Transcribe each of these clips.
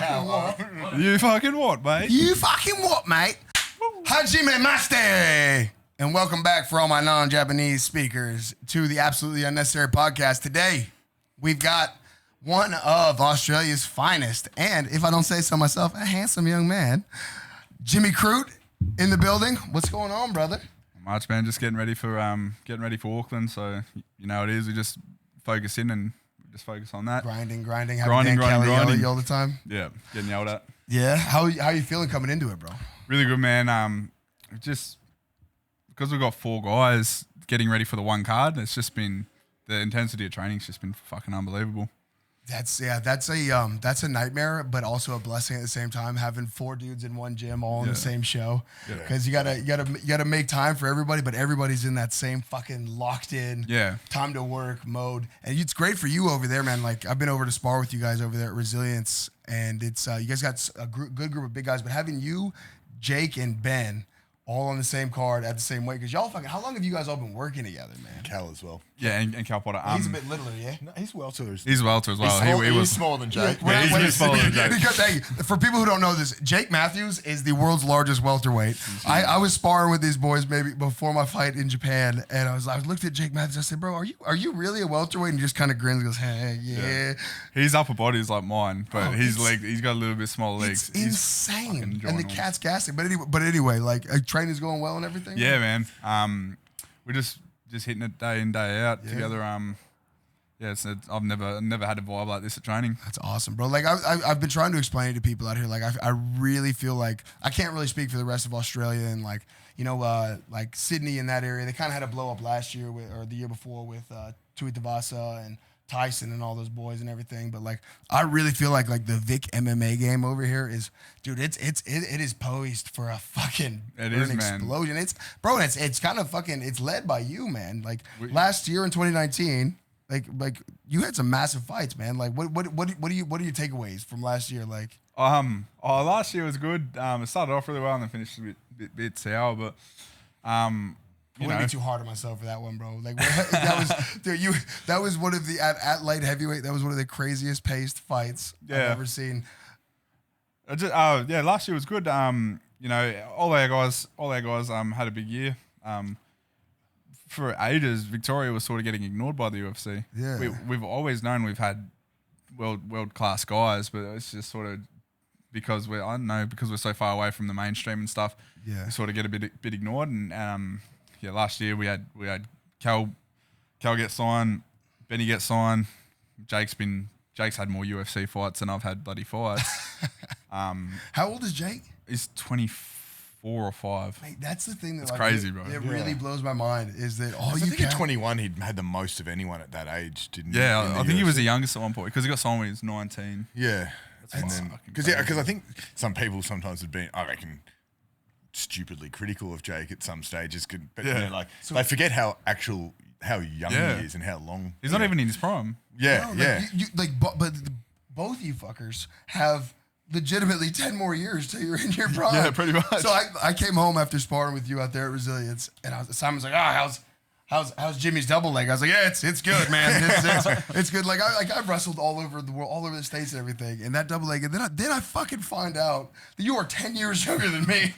fucking what? You fucking what, mate? You fucking what, mate? Hajime Maste! And welcome back for all my non-Japanese speakers to the Absolutely Unnecessary Podcast. Today, we've got one of Australia's finest, and if I don't say so myself, a handsome young man, Jimmy Crute in the building. What's going on, brother? Much, man. Just getting ready for Auckland. So you know how it is. We just focus in and just focus on that. Grinding. Grinding. Yell at you all the time. Yeah, getting yelled at. Yeah. How you feeling coming into it, bro? Really good, man. Just because we've got 4 guys getting ready for the one card, it's just been the intensity of training's just been fucking unbelievable. That's a nightmare, but also a blessing at the same time. Having 4 dudes in one gym all in the same show, because you gotta make time for everybody, but everybody's in that same fucking locked in, time to work mode. And it's great for you over there, man. Like I've been over to spar with you guys over there at Resilience, and it's you guys got a good group of big guys, but having you, Jake, and Ben all on the same card at the same weight, because y'all fucking. How long have you guys all been working together, man? Cal as well. Yeah, and Cal Potter. He's a bit littler, yeah. No, he's welter. He's welter as well. He was smaller than Jake. He's smaller than Jake. Because hey, for people who don't know this, Jake Matthews is the world's largest welterweight. I was sparring with these boys maybe before my fight in Japan, and I looked at Jake Matthews. I said, "Bro, are you really a welterweight?" And he just kind of grins, and goes, "Hey, yeah." His upper body is like mine, but his leg, he's got a little bit smaller legs. It's insane, and the cat's gassing. But anyway, like training's going well and everything. Yeah, man. We're just hitting it day in day out together. I've never had a vibe like this at training. That's awesome, bro. Like I've been trying to explain it to people out here. Like I really feel like I can't really speak for the rest of Australia and like like Sydney in that area. They kind of had a blow up last year or the year before with Tuitavasa and Tyson and all those boys and everything, but like I really feel like the Vic MMA game over here is, dude, it is poised for a fucking explosion. Man. It's kind of fucking, it's led by you, man. Like last year in 2019, like you had some massive fights, man. Like what are your takeaways from last year? Like last year was good. It started off really well and then finished a bit sour, but I wouldn't be too hard on myself for that one, bro. Like that was, dude. That was one of the at light heavyweight. That was one of the craziest paced fights I've ever seen. Last year was good. All our guys had a big year. For ages, Victoria was sort of getting ignored by the UFC. Yeah, we've always known we've had world class guys, but it's just sort of because we're so far away from the mainstream and stuff. Yeah, we sort of get a bit ignored and. Last year we had Cal get signed, Benny get signed. Jake's had more UFC fights than I've had bloody fights. How old is Jake? He's 24 or 5. Mate, that's the thing that's crazy, bro. It really blows my mind is that I think at 21 he'd had the most of anyone at that age, didn't he? Yeah, I think he was the youngest at one point because he got signed when he was 19. Yeah, because I think some people sometimes have been, I reckon, stupidly critical of Jake at some stages, but they forget how young he is and how long he's not even in his prime. But both you fuckers have legitimately 10 more years till you're in your prime. Yeah, pretty much. So I came home after sparring with you out there at Resilience, and Simon's like, how's Jimmy's double leg? I was like, yeah, it's good, man. It's good. Like I've wrestled all over the world, all over the States and everything, and that double leg, and then I fucking find out that you are 10 years younger than me.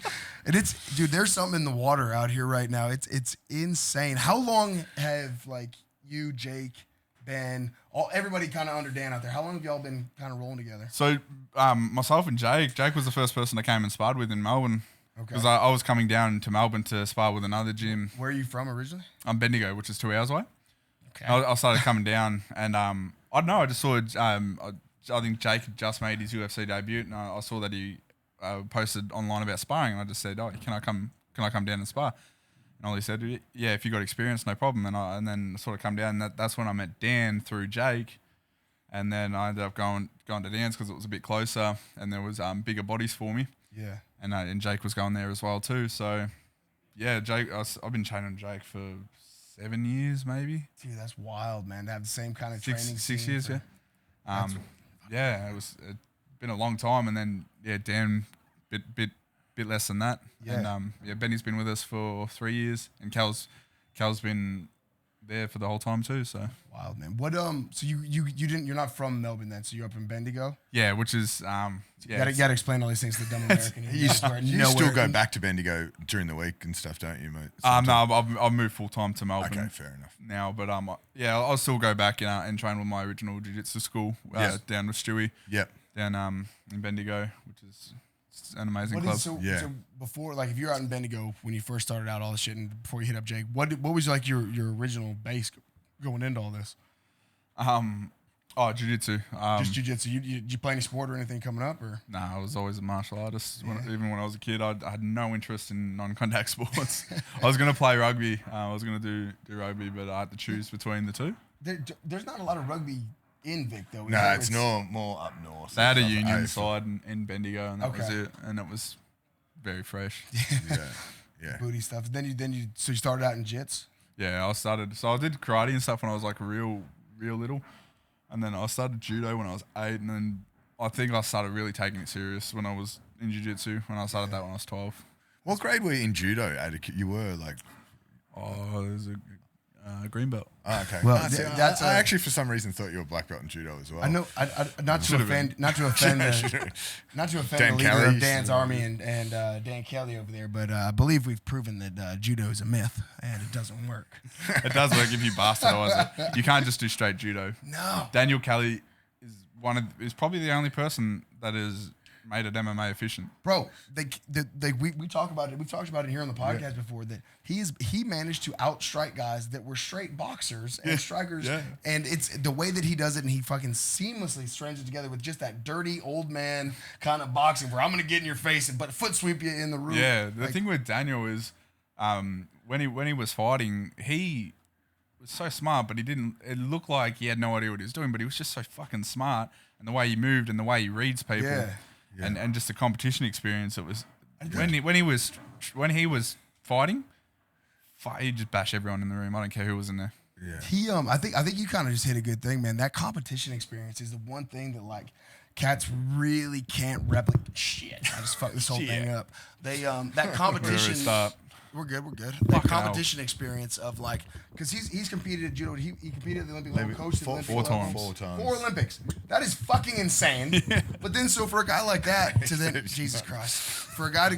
And dude, there's something in the water out here right now. It's insane. How long have like you, Jake, Ben, everybody kind of under Dan out there? How long have y'all been kind of rolling together? So myself and Jake was the first person I came and sparred with in Melbourne. Okay. Because I was coming down to Melbourne to spar with another gym. Where are you from originally? I'm Bendigo, which is 2 hours away. Okay. I started coming down, and I don't know. I just saw. I think Jake had just made his UFC debut, and I saw that he posted online about sparring, and I just said, "Oh, can I come down and spar?" And all he said, "Yeah, if you got experience, no problem." And then sort of come down. And that's when I met Dan through Jake, and then I ended up going to Dan's because it was a bit closer, and there was bigger bodies for me. Yeah. And Jake was going there as well too. So, yeah, Jake. I've been training Jake for 7 years, maybe. Dude, that's wild, man. To have the same kind of training. 6 years, yeah. It's been a long time, and then Dan, bit less than that. Yeah. And Benny's been with us for 3 years, and Cal's been there for the whole time too. So wild, man. What so you're not from Melbourne then, so you're up in Bendigo? Yeah, which is You gotta explain all these things to the dumb American. You still go back to Bendigo during the week and stuff, don't you, mate? No, I've moved full time to Melbourne. Okay, fair enough. Now, but I'll still go back and train with my original jiu-jitsu school down with Stewie. Yep. Down in Bendigo, which is an amazing club. So before, like, if you're out in Bendigo when you first started out all this shit, and before you hit up Jake, what was like your original base going into all this? Jiu-jitsu. Just jiu-jitsu. Did you play any sport or anything coming up, or? Nah, I was always a martial artist. Even when I was a kid, I had no interest in non-contact sports. I was going to play rugby. I was going to do rugby, but I had to choose between the two. There's not a lot of rugby in Vic, though. No, it's more up north. They had a union side in Bendigo, and that was it. And it was very fresh. Yeah. Booty stuff. Then you started out in jits? Yeah, I did karate and stuff when I was like real little. And then I started judo when I was 8, and then I think I started really taking it serious when I was in jiu-jitsu, when I started that when I was 12. What grade were you in judo? You were like... there's a green belt. Oh, okay. Well, I actually for some reason thought you were black belt in judo as well. I know. Not to offend the leader of Dan's army and Dan Kelly over there, but I believe we've proven that judo is a myth and it doesn't work. It does work if you bastardize it. You can't just do straight judo. No. Daniel Kelly is probably the only person that is made it MMA efficient. Bro, we talk about it. We've talked about it here on the podcast before that he managed to outstrike guys that were straight boxers and strikers. Yeah. And it's the way that he does it, and he fucking seamlessly strands it together with just that dirty old man kind of boxing where I'm gonna get in your face but foot sweep you in the room. Yeah, the thing with Daniel is when he was fighting, he was so smart, but it looked like he had no idea what he was doing, but he was just so fucking smart, and the way he moved and the way he reads people. Yeah. And just the competition experience, it was when he was fighting, he'd just bash everyone in the room. I don't care who was in there. Yeah. I think you kind of just hit a good thing, man. That competition experience is the one thing that like cats really can't replicate. Shit, I just fucked this whole thing up. They that competition. We're good. That competition experience of like, because he's competed at judo. He competed at the Olympic level, coached at the Olympic level. 4 times. 4 Olympics. That is fucking insane. But then, so for a guy like that to then, Jesus Christ, for a guy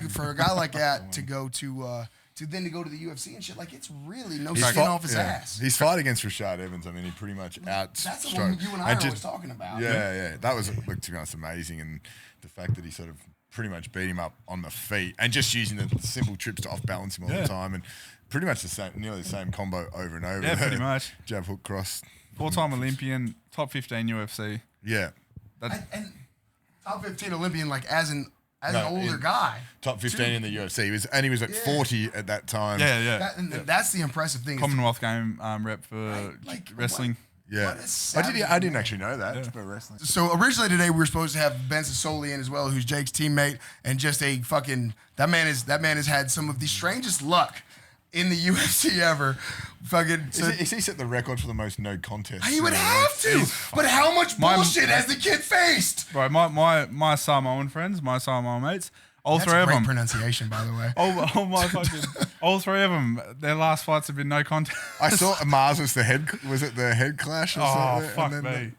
like that to go to then to go to the UFC and shit, like it's really no skin off his ass. His fight against Rashad Evans, I mean, he pretty much That's the one you and I are always talking about. Yeah. That was, like, to be honest, amazing, and the fact that he sort of pretty much beat him up on the feet and just using the simple trips to off balance him all the time, and pretty much nearly the same combo over and over. Yeah, pretty much. Jab, hook, cross. 4-time Olympian, top 15 UFC. Yeah. And top 15 Olympian, like as an older guy. Top 15 in the UFC. He was at 40 at that time. Yeah. That's the impressive thing. Commonwealth game rep for wrestling. Yeah, I didn't actually know that for wrestling. So originally today we were supposed to have Ben Sosoli in as well, who's Jake's teammate, and just a fucking that man has had some of the strangest luck in the UFC ever. Fucking, is he set the record for the most no contests? He would have to, but how much bullshit has the kid faced? Right, my Samoan friends, my Samoan mates. All three of them. Pronunciation, by the way. All three of them. Their last fights have been no contest. I saw Mars was the head clash or something? Oh, fuck me.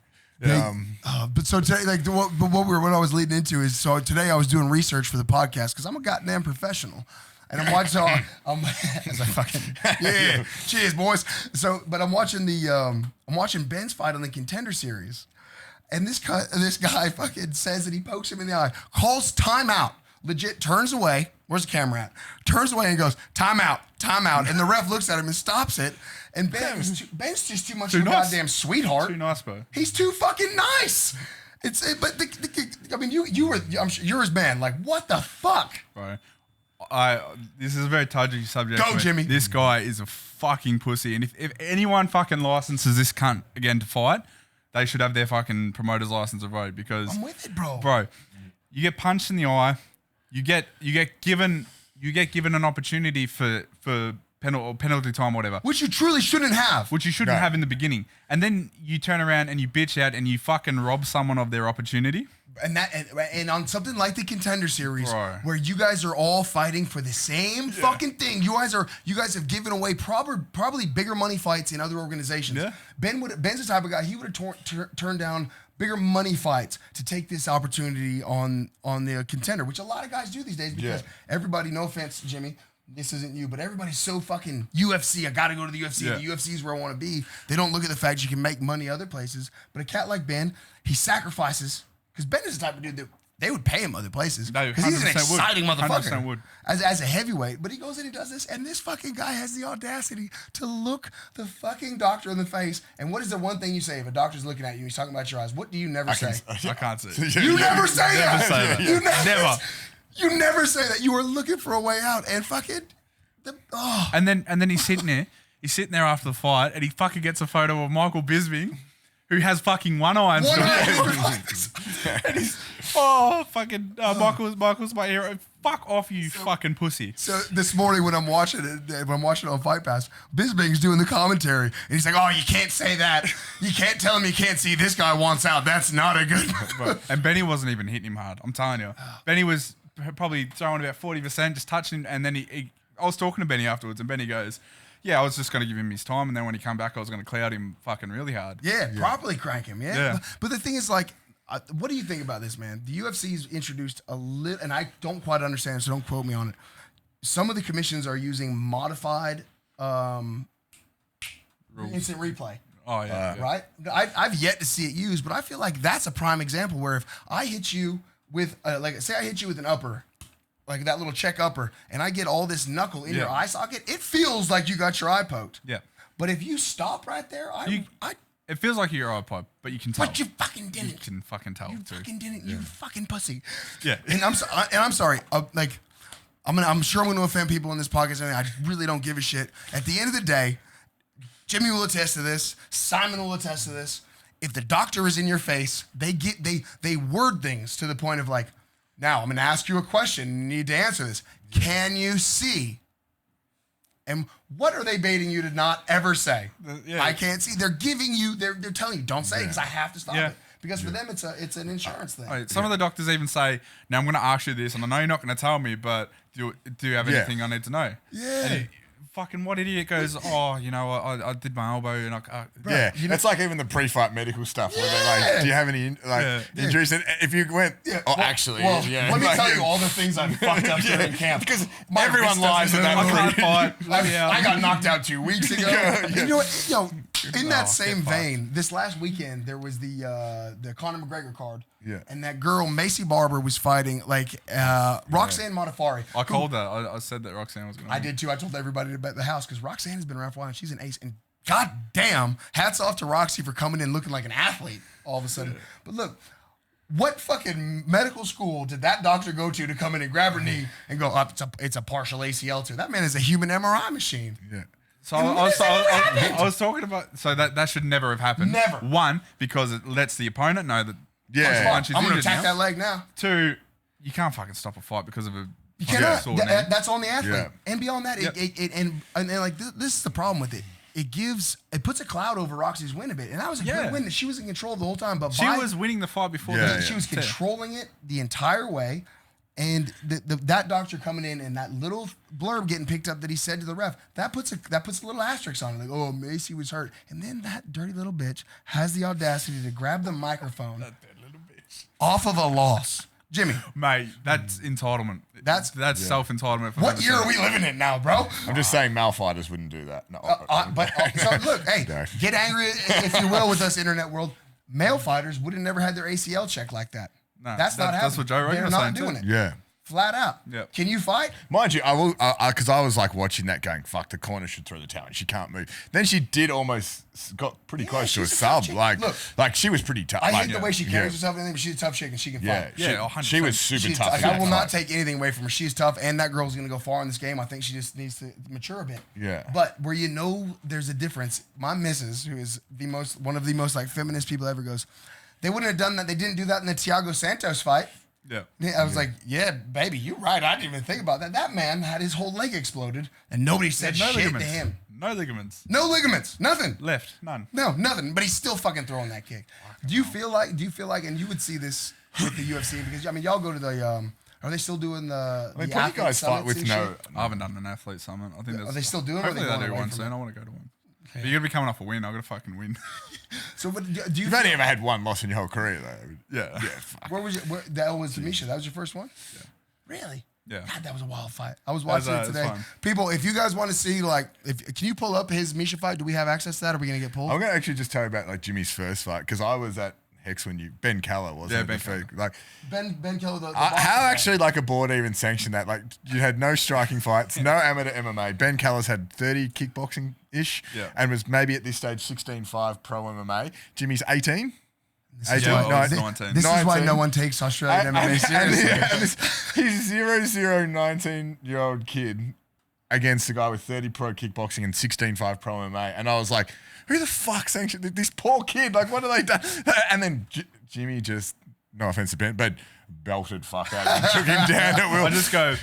But so today, like what I was leading into is, so today I was doing research for the podcast because I'm a goddamn professional. And I'm watching, as I fucking, cheers, boys. So, but I'm watching Ben's fight on the Contender Series. And this guy fucking says that he pokes him in the eye, calls timeout. Legit turns away. Where's the camera at? Turns away and goes, timeout. And the ref looks at him and stops it. And Ben's just too much of a goddamn sweetheart. Too nice, bro. He's too fucking nice. I mean, I'm sure you're his man. Like, what the fuck? Bro, this is a very touchy subject. Go, Jimmy. This guy is a fucking pussy. And if anyone fucking licenses this cunt again to fight, they should have their fucking promoter's license of road, because I'm with it, bro. Bro, you get punched in the eye. You get given an opportunity for penalty time, whatever. Which you truly shouldn't have. Which you shouldn't have in the beginning. And then you turn around and you bitch out and you fucking rob someone of their opportunity. And on something like the Contender Series, Bro. where you guys are all fighting for the same fucking thing. You guys have given away probably bigger money fights in other organizations. Yeah. Ben's the type of guy, he would have turned down bigger money fights to take this opportunity on the Contender, which a lot of guys do these days because everybody, no offense, Jimmy, this isn't you, but everybody's so fucking UFC. I got to go to the UFC. The UFC is where I want to be. They don't look at the fact you can make money other places. But a cat like Ben, he sacrifices. Because Ben is the type of dude that they would pay him other places. Because he's an exciting motherfucker. Would. As a heavyweight. But he goes in and does this. And this fucking guy has the audacity to look the fucking doctor in the face. And what is the one thing you say if a doctor's looking at you and he's talking about your eyes? What do you never say? I can't say. You never say that. Never say that. You Never. You never say that. You were looking for a way out. And fucking... And then he's sitting there. He's sitting there after the fight and he fucking gets a photo of Michael Bisping, who has fucking one eye. And he's, Michael's my hero. Fuck off, you fucking pussy. So this morning when I'm watching it on Fight Pass, Bisping's doing the commentary, and he's like, "Oh, you can't say that. You can't tell him you can't see. This guy wants out. That's not a good." And Benny wasn't even hitting him hard. I'm telling you, Benny was probably throwing about 40%, just touching him, and then I was talking to Benny afterwards, and Benny goes, "Yeah, I was just going to give him his time, and then when he come back, I was going to cloud him fucking really hard." Yeah, properly crank him. Yeah. But the thing is, like, what do you think about this, man? The UFC's introduced a little, and I don't quite understand, so don't quote me on it. Some of the commissions are using modified instant replay. Oh, yeah. Right? I've yet to see it used, but I feel like that's a prime example where if I hit you with, say I hit you with an upper, like that little check upper, and I get all this knuckle in your eye socket, it feels like you got your eye poked. Yeah. But if you stop right there, it feels like your eye pop, but you can tell. But you fucking didn't. You can fucking tell. You fucking didn't. You fucking pussy. Yeah. And I'm sorry. I'm sure I'm going to offend people in this podcast. I really don't give a shit. At the end of the day, Jimmy will attest to this. Simon will attest to this. If the doctor is in your face, they word things to the point of like, now I'm going to ask you a question. You need to answer this. Can you see? And what are they baiting you to not ever say? I can't see. They're giving you. They're telling you don't say it because I have to stop it. Because for them it's an insurance thing. Right, some of the doctors even say, "Now I'm going to ask you this, and I know you're not going to tell me, but do you have anything I need to know?" Yeah. And fucking what idiot goes, "Oh, you know, I did my elbow and It's like even the pre-fight medical stuff where they're like, "Do you have any injuries?" And if you went, let me tell you all the things I fucked up during camp because everyone lies in that. I can't fight. I got knocked out 2 weeks ago. You know what? In that same vein, this last weekend there was the Conor McGregor card. Yeah. And that girl, Macy Barber, was fighting Roxanne Modafferi. I called that. I said that Roxanne was going to I did too. I told everybody to bet the house because Roxanne has been around for a while and she's an ace. And goddamn, hats off to Roxy for coming in looking like an athlete all of a sudden. Yeah. But look, what fucking medical school did that doctor go to come in and grab her knee and go, it's a partial ACL tear? That man is a human MRI machine. Yeah. So I was talking about, so that should never have happened. Never. One, because it lets the opponent know that I'm going to attack that leg now. Two, you can't fucking stop a fight because of a you cannot. That's on the athlete. Yeah. And beyond that, this is the problem with it. It puts a cloud over Roxy's win a bit. And that was a good win. She was in control the whole time. But she was winning the fight before. She was controlling it the entire way. And that doctor coming in and that little blurb getting picked up that he said to the ref, that puts a little asterisk on it. Like, oh, Macy was hurt. And then that dirty little bitch has the audacity to grab the microphone off of a loss. Jimmy. Mate, that's entitlement. That's self-entitlement. What year are we living in now, bro? I'm just saying male fighters wouldn't do that. No. So look, hey, get angry if you will with us, internet world. Male fighters would have never had their ACL checked like that. No, that's not happening. That's what Joe Rogan was saying. They're not doing it. Yeah. Flat out. Yep. Can you fight? Mind you, I will, because I was like watching that going, fuck, the corner should throw the towel. She can't move. Then she did almost got pretty close to a sub. Like she was pretty tough. I hate the way she carries herself and everything, but she's a tough chick and she can fight. She was super tough. I will not take anything away from her. She's tough, and that girl's going to go far in this game. I think she just needs to mature a bit. Yeah. But where there's a difference, my missus, who is one of the most like feminist people ever, goes, they wouldn't have done that. They didn't do that in the Thiago Santos fight. Yeah. I was like, yeah, baby, you're right. I didn't even think about that. That man had his whole leg exploded, and nobody said shit ligaments. to him. No ligaments. No ligaments. Nothing. Left. None. No, nothing. But he's still fucking throwing that kick. Do you feel like, and you would see this with the UFC, because, I mean, y'all go to the, are they still doing the I mean, probably guys fight with no. I haven't done an athlete summit. I think Are they still doing it? Hopefully they do one soon. I want to go to one. Okay. But you got to be coming off a win. I got to fucking win. So, do you? You've only ever had one loss in your whole career, though. Yeah. Yeah. Fuck. Where was it? That was Misha. That was your first one. Yeah. Really? Yeah. God, that was a wild fight. I was watching it today. Fun. People, if you guys want to see, like, can you pull up his Misha fight? Do we have access to that? Or are we gonna get pulled? I'm gonna actually just tell you about like Jimmy's first fight, because I was at Hex when Ben Callan wasn't. Yeah, Ben Callan. Callan. Like Ben Keller. how actually like a board even sanctioned that? Like you had no striking fights, no amateur MMA. Ben Callan's had 30 kickboxing ish, and was maybe at this stage 16-5 pro MMA. Jimmy's 18. 18, Yeah, 19. This is why no one takes Australian MMA seriously. He's 19-year-old kid against a guy with 30 pro kickboxing and 16-5 pro MMA. And I was like, who the fuck sanctioned this poor kid? Like, what have they done? And then Jimmy just, no offense to Ben, but belted fuck out of him, took him down at will. I just go,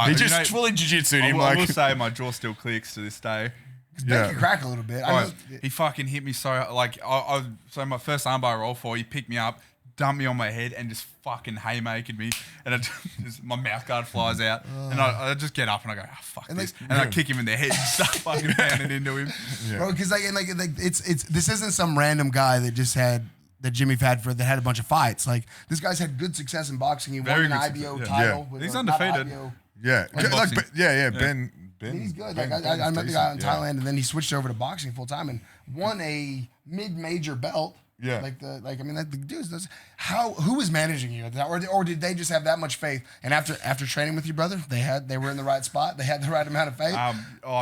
he just fully jiu-jitsu'd him. I will say my jaw still clicks to this day. Ben can crack a little bit. He fucking hit me so, like, so my first armbar roll for, he picked me up, dumped me on my head, and just fucking haymakered me, and my mouth guard flies out, and I just get up and I go, oh, fuck this, and I kick him in the head and start fucking pounding into him. Yeah. Bro, because it's this isn't some random guy that Jimmy had a bunch of fights. Like, this guy's had good success in boxing. He won an IBO title. He's undefeated. Ben, he's good. I met the guy in Thailand, and then he switched over to boxing full time and won a mid-major belt. Yeah. The dudes. Who was managing you, or did they just have that much faith? And after training with your brother, they were in the right spot. They had the right amount of faith.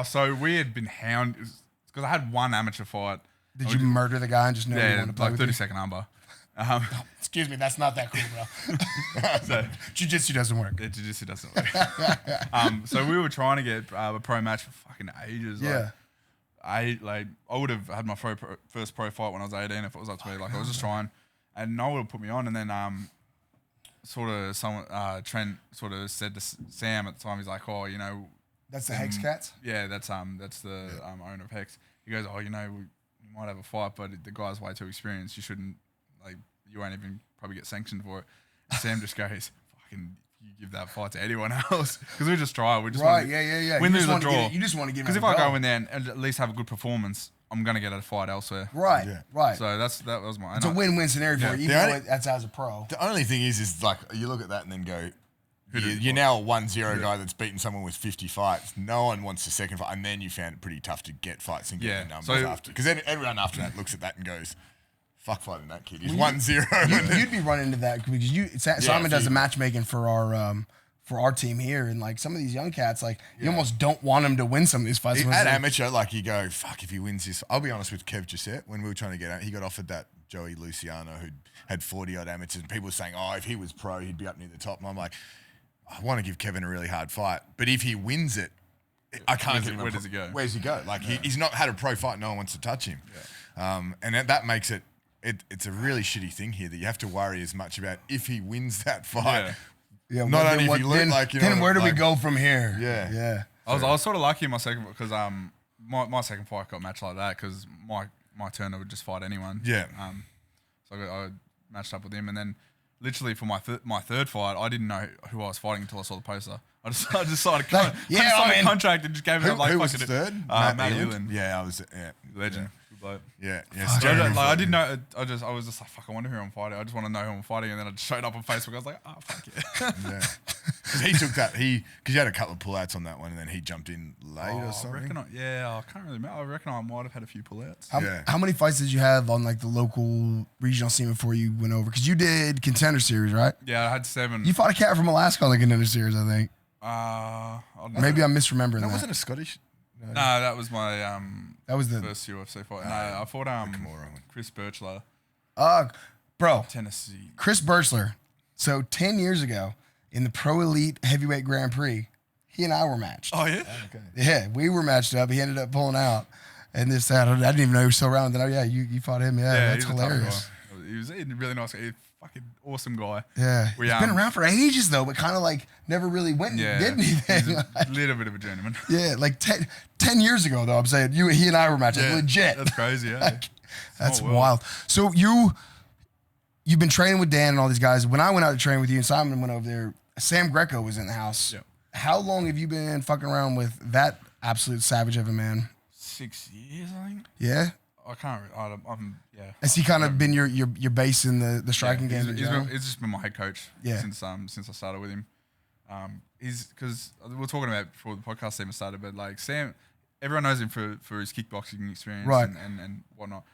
So we had been hounded because I had one amateur fight. Did you murder the guy and just know you wanted to play like with 30-second armbar. Excuse me, that's not that cool, bro. So, jiu-jitsu doesn't work. Yeah, jiu-jitsu doesn't work. So we were trying to get a pro match for fucking ages. Yeah. I would have had my first pro fight when I was 18 if it was up to me. Like, I was just trying, and no one would put me on. And then Trent sort of said to Sam at the time, he's like, oh, you know, that's the Hex Cats. Yeah, that's the owner of Hex. He goes, oh, you know, we might have a fight, but the guy's way too experienced. You shouldn't, like, you won't even probably get sanctioned for it. And Sam just goes, fucking, you give that fight to anyone else, because we just try. We just win, lose, or draw. You just want to give it. Because if I go in there and at least have a good performance, I'm gonna get a fight elsewhere. Right. So that was my. It's a win-win scenario for you, even though that's as a pro. The only thing is like you look at that and then go, you're now a 1-0 guy that's beaten someone with 50 fights. No one wants the second fight, and then you found it pretty tough to get fights and get the numbers after. Because then everyone after that looks at that and goes, fuck fighting that kid. He's 1-0. You'd be running into that because Simon does the matchmaking for our team here, and like some of these young cats, like you almost don't want them to win some of these fights. At amateur, like you go, fuck if he wins this. I'll be honest with Kev Gisette, when we were trying to get out, he got offered that Joey Luciano who had 40 odd amateurs, and people were saying, oh, if he was pro, he'd be up near the top. And I'm like, I want to give Kevin a really hard fight, but if he wins it, I can't give him. Where does he go? Where's he go? Like he's not had a pro fight. No one wants to touch him, and that makes it. It's a really shitty thing here that you have to worry as much about if he wins that fight. Yeah, not only if he loses, like, you know. Then where do we go from here? Yeah. I was sort of lucky in my second because my second fight got matched like that because my turner would just fight anyone. Yeah. So I matched up with him, and then literally for my third fight, I didn't know who I was fighting until I saw the poster. I just signed a contract and just gave it up like who was the third? Matt Eland. Yeah, I was legend. Yeah. I didn't know. I was just like, fuck. I wonder who I'm fighting. I just want to know who I'm fighting, and then I just showed up on Facebook. I was like, oh fuck yeah. Because he took that. Because you had a couple of pullouts on that one, and then he jumped in late or something. I can't really remember. I reckon I might have had a few pullouts. How many fights did you have on like the local regional scene before you went over? Because you did Contender Series, right? Yeah, I had 7. You fought a cat from Alaska on the Contender Series, I think. Maybe I'm misremembering that. Wasn't a Scottish. No, that was my that was the first UFC fight. No, I fought Chris Birchler. Bro, Tennessee. Chris Birchler. So 10 years ago in the Pro Elite Heavyweight Grand Prix, he and I were matched. Oh yeah. Okay. Yeah, we were matched up. He ended up pulling out, and I didn't even know he was still around. Then you fought him. Yeah, that's hilarious. he was a really nice guy. Fucking awesome guy. Yeah. He's been around for ages, though, but kind of like never really went and did anything. He's a little bit of a journeyman. Yeah, like 10 years ago, though, I'm saying, he and I were matching. Legit. That's crazy, yeah. Like, that's wild. So you've been training with Dan and all these guys. When I went out to train with you and Simon went over there, Sam Greco was in the house. Yeah. How long have you been fucking around with that absolute savage of a man? 6 years, I think. Yeah? I can't. Yeah. Has he kind of been your base in the striking game in general? He's just been my head coach. Since I started with him. He's because we were talking about before the podcast even started, but like Sam, everyone knows him for his kickboxing experience, right, and whatnot.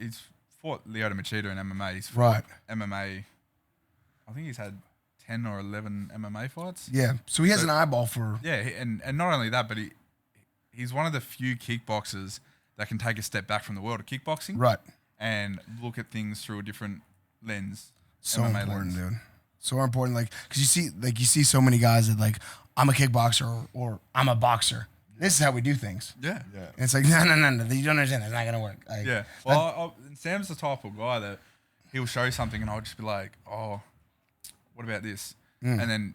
He's fought Lyoto Machida in MMA. He's fought MMA. I think he's had 10 or 11 MMA fights. Yeah, so he has an eyeball for. Yeah, and not only that, but he's one of the few kickboxers that can take a step back from the world of kickboxing, right, and look at things through a different lens. So MMA important, dude. So important, like, because you see so many guys that like, I'm a kickboxer or I'm a boxer. This is how we do things. Yeah. And it's like, no, you don't understand. It's not gonna work. Like, yeah. Well, Sam's the type of guy that he'll show you something and I'll just be like, oh, what about this? And then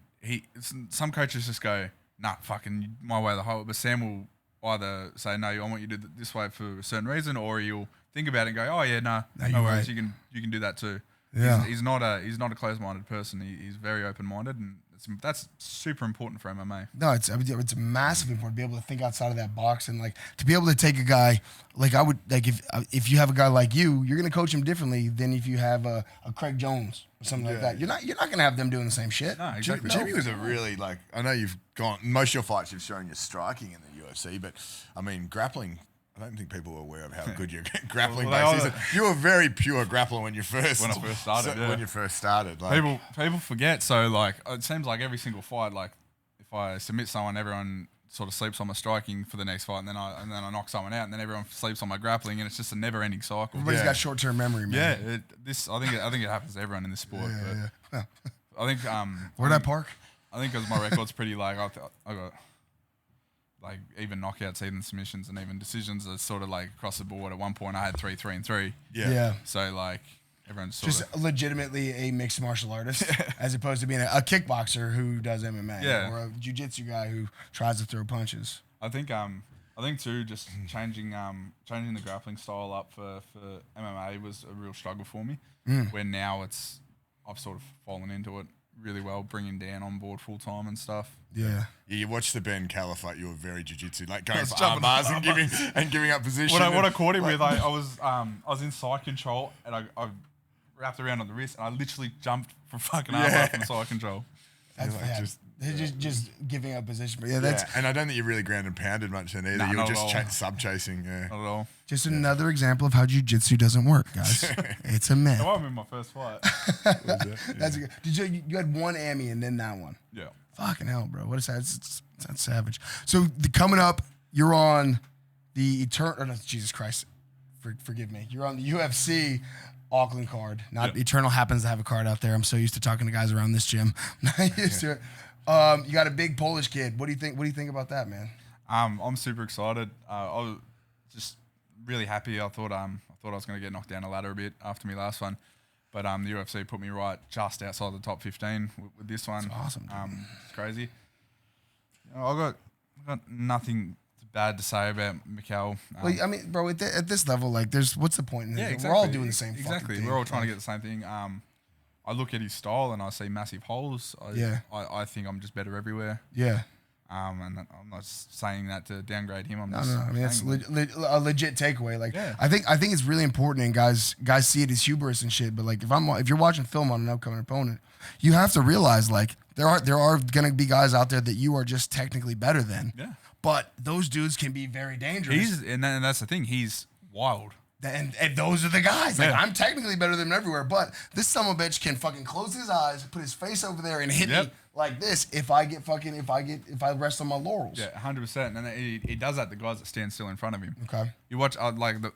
some coaches just go, nah, fucking my way or the highway. But Sam will either say, no, I want you to do it this way for a certain reason, or he'll think about it and go, oh yeah, no worries, right. You can do that too. Yeah. He's not a closed-minded person. He's very open-minded, and that's super important for MMA. No, it's massively important to be able to think outside of that box, and like to be able to take a guy like I would like if you have a guy like you're gonna coach him differently than if you have a Craig Jones or something like that. You're not gonna have them doing the same shit. No, exactly. Jimmy was a really like I know you've gone most of your fights you've shown your striking in the UFC, but I mean grappling. I don't think people are aware of how good your grappling base is. You were very pure grappler when I first started. When you first started, like, people forget. So like, it seems like every single fight, like if I submit someone, everyone sort of sleeps on my striking for the next fight, and then I knock someone out, and then everyone sleeps on my grappling, and it's just a never-ending cycle. Everybody's got short-term memory, man. Yeah, I think it happens to everyone in this sport. Yeah. I think where'd I park? I think because my record's pretty like I got. Like even knockouts, even submissions, and even decisions are sort of like across the board. At one point, I had 3, 3, and 3. Yeah. So like everyone's just legitimately a mixed martial artist, as opposed to being a kickboxer who does MMA, or a jiu-jitsu guy who tries to throw punches. I think too, just changing the grappling style up for MMA was a real struggle for me. Where now I've sort of fallen into it really well, bringing Dan on board full time and stuff. Yeah. You watched the Ben Callan fight. You were very jiu-jitsu, like going for arm bars and giving up position. What I caught him with, I was in side control and I wrapped around on the wrist and I literally jumped for fucking arm bar from side control. That's just giving up position. But that's and I don't think you really ground and pounded much then either. Nah, you were just sub-chasing. Yeah. Not at all. Just another example of how jiu-jitsu doesn't work, guys. It's a myth. That might have been my first fight. That's good. You had one Ammy and then that one. Yeah. Fucking hell, bro. What is that? That's savage. So coming up, you're on the Jesus Christ. Forgive me. You're on the UFC Auckland card. Eternal happens to have a card out there. I'm so used to talking to guys around this gym. I'm not used to it. You got a big Polish kid. What do you think about that, man? I'm super excited. I was just really happy. I thought I was going to get knocked down a ladder a bit after my last one, but the UFC put me right just outside the top 15 with this one. That's awesome. Dude. It's crazy. I got nothing bad to say about Mikkel. Well, I mean, bro, at this level, like, what's the point in it? Exactly. We're all doing the same Exactly. fucking thing. We're all trying to get the same thing. I look at his style and I see massive holes. I think I'm just better everywhere. Yeah. And I'm not saying that to downgrade him. No. I mean, that's a legit takeaway. Like, I think it's really important, and guys see it as hubris and shit. But like, if you're watching film on an upcoming opponent, you have to realize like there are gonna be guys out there that you are just technically better than. Yeah. But those dudes can be very dangerous. And that's the thing. He's wild. And those are the guys. Like, I'm technically better than him everywhere, but this son of a bitch can fucking close his eyes, put his face over there, and hit me like this if I rest on my laurels. Yeah, 100%. And he does that to guys that stand still in front of him. Okay. You watch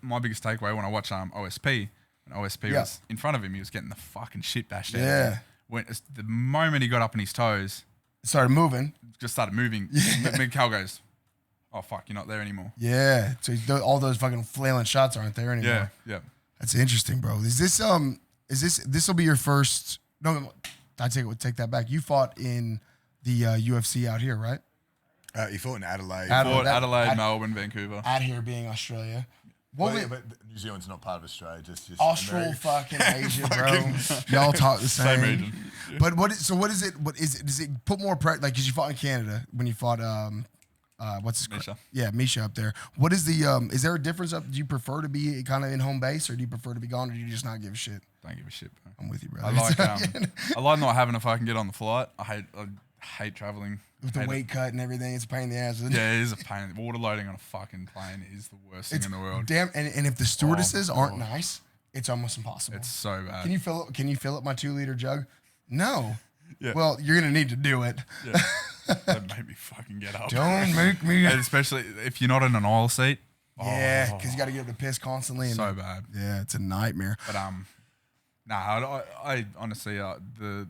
my biggest takeaway when I watch OSP. When OSP was in front of him, he was getting the fucking shit bashed out. Yeah. The moment he got up on his toes, started moving. Mikkel goes, oh fuck, you're not there anymore. Yeah. So all those fucking flailing shots aren't there anymore. Yeah. That's interesting, bro. This will be your first? No, I take that back. You fought in the UFC out here, right? You fought in Adelaide. Adelaide, Melbourne, Vancouver. Out here being Australia. But New Zealand's not part of Australia. Just Austral fucking Asia, bro. Y'all talk the same. Same region. But what is it? Does it put more pressure? Like, because you fought in Canada when you fought what's his Misha. Yeah, Misha up there. What is the is there a difference? Do you prefer to be kind of in home base, or do you prefer to be gone, or do you just not give a shit? Don't give a shit, bro. I'm with you, bro. I like not having if I can get on the flight. I hate traveling. With the weight cut and everything, it's a pain in the ass. Isn't Yeah, it is a pain. Water loading on a fucking plane is the worst thing in the world. Damn, and if the stewardesses aren't nice, it's almost impossible. It's so bad. Can you fill up my 2-liter jug? No. Yeah. Well, you're gonna need to do it. Yeah. That made me fucking get up. Don't make me. And especially if you're not in an aisle seat. Yeah, because you got to get up to piss constantly. And, so bad. Yeah, it's a nightmare. But I honestly the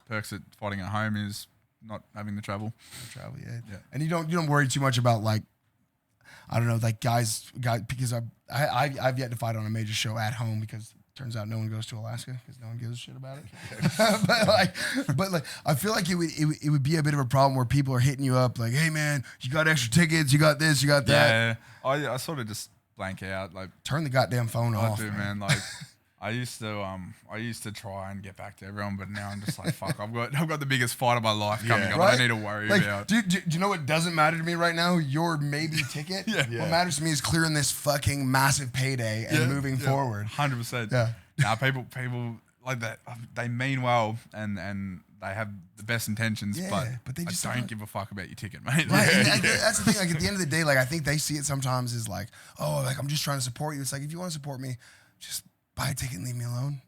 perks of fighting at home is not having the travel. Yeah. And you don't worry too much about, like, I don't know, like guys because I've yet to fight on a major show at home because it turns out no one goes to Alaska because no one gives a shit about it. but like I feel like it would be a bit of a problem where people are hitting you up like, hey man, you got extra tickets, you got this, you got that. Yeah, I sort of just blank out, like turn the goddamn phone off. I do, man. Like I used to try and get back to everyone, but now I'm just like, fuck, I've got the biggest fight of my life coming up. Right? I need to worry like, about. Do you know what doesn't matter to me right now? Your maybe ticket. What matters to me is clearing this fucking massive payday and moving forward. 100%. Yeah. Now people like that. They mean well and they have the best intentions, but they just don't give a fuck about your ticket, mate. Right. That's the thing. Like at the end of the day, like I think they see it sometimes as like, oh, like I'm just trying to support you. It's like if you want to support me, just buy a ticket and leave me alone.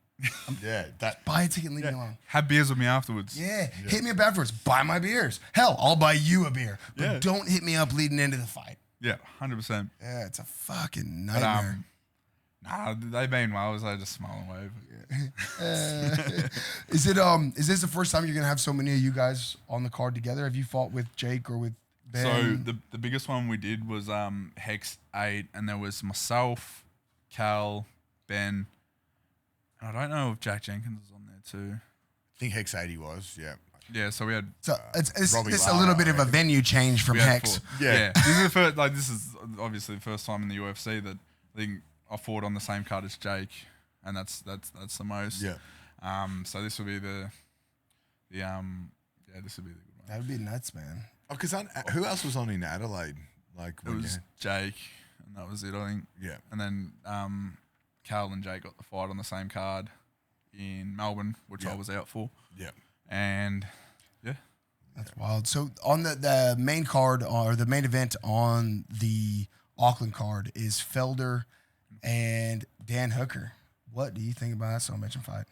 Buy a ticket and leave me alone. Have beers with me afterwards. Yeah. Hit me up afterwards. Buy my beers. Hell, I'll buy you a beer. But don't hit me up leading into the fight. Yeah, 100%. Yeah, it's a fucking nightmare. They mean well, so I just smile and wave. Is this the first time you're gonna have so many of you guys on the card together? Have you fought with Jake or with Ben? So the biggest one we did was Hex 8, and there was myself, Cal, Ben. I don't know if Jack Jenkins was on there too. I think Hex 80 was, yeah. Yeah, so we had. So it's a little bit of a venue change from Hex. Yeah. This is obviously the first time in the UFC that I think I fought on the same card as Jake, and that's the most. Yeah. So this will be this will be the good one. That would be nuts, man. Oh, because who else was on in Adelaide? Like it was Jake, and that was it, I think. Yeah. And then Carl and Jake got the fight on the same card in Melbourne, which I was out for. Yeah. And that's wild. So on the main card or the main event on the Auckland card is Felder and Dan Hooker. What do you think about that so much in fight?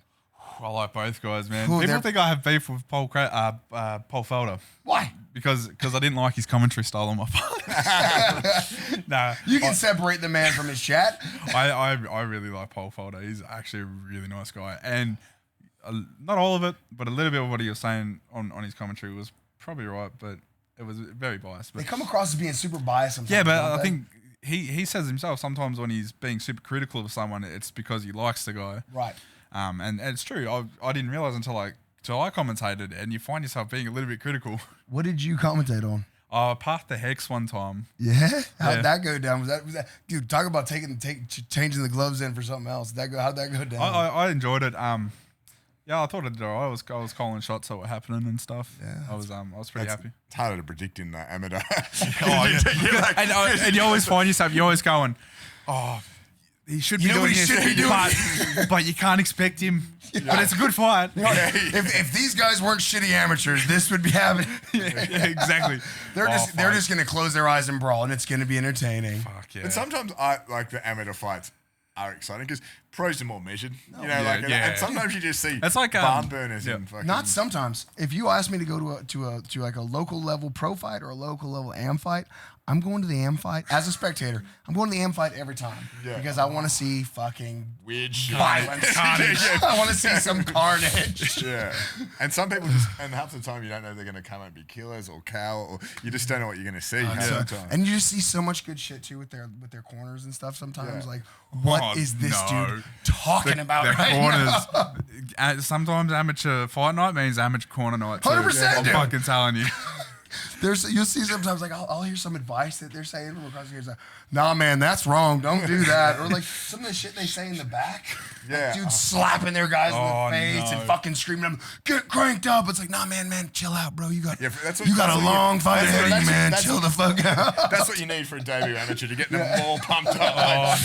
I like both guys, man. People think I have beef with Paul Felder. Why? Because I didn't like his commentary style on my fight. Nah, you can separate the man from his chat. I really like Paul Felder. He's actually a really nice guy, and not all of it, but a little bit of what he was saying on his commentary was probably right, but it was very biased. But they come across as being super biased sometimes. Yeah, but I think he says himself sometimes when he's being super critical of someone, it's because he likes the guy. Right. And it's true. I didn't realize until I commentated, and you find yourself being a little bit critical. What did you commentate on? Part the Hex one time. Yeah? How'd that go down? Was that dude, talk about changing the gloves in for something else. How'd that go down? I enjoyed it. Yeah, I thought it did all right. I was calling shots that were happening and stuff. Yeah. I was pretty happy. It's harder to predict in amateur. And you always find yourself, you're always going, oh, he should be doing this, but you can't expect him. Yeah. But it's a good fight. If these guys weren't shitty amateurs, this would be happening. Yeah, exactly. They're just gonna close their eyes and brawl, and it's gonna be entertaining. Fuck yeah. And sometimes I like the amateur fights are exciting because pros are more measured. And sometimes you just see it's like barn burners. And fucking not sometimes. If you ask me to go to like a local level pro fight or a local level am fight, I'm going to the AM fight as a spectator. I'm going to the AM fight every time because I want to see fucking weird shit. Violence. Carnage. I want to see some carnage. Yeah. And some people just, and half the time you don't know if they're going to come and be killers or cow, or you just don't know what you're going to see. And you just see so much good shit too with their corners and stuff sometimes. Like, what is this dude talking about right now? Sometimes amateur fight night means amateur corner night too. 100%. I'm fucking telling you. You'll see sometimes like I'll hear some advice that they're saying from across the years like, nah man, that's wrong, don't do that, or like some of the shit they say in the back, like, dudes slapping their guys in the face and fucking screaming at them, get cranked up. It's like, nah man, chill out, bro. You got a long fight ahead of you, man. Chill the fuck out. That's what you need for a debut amateur to get them all pumped up.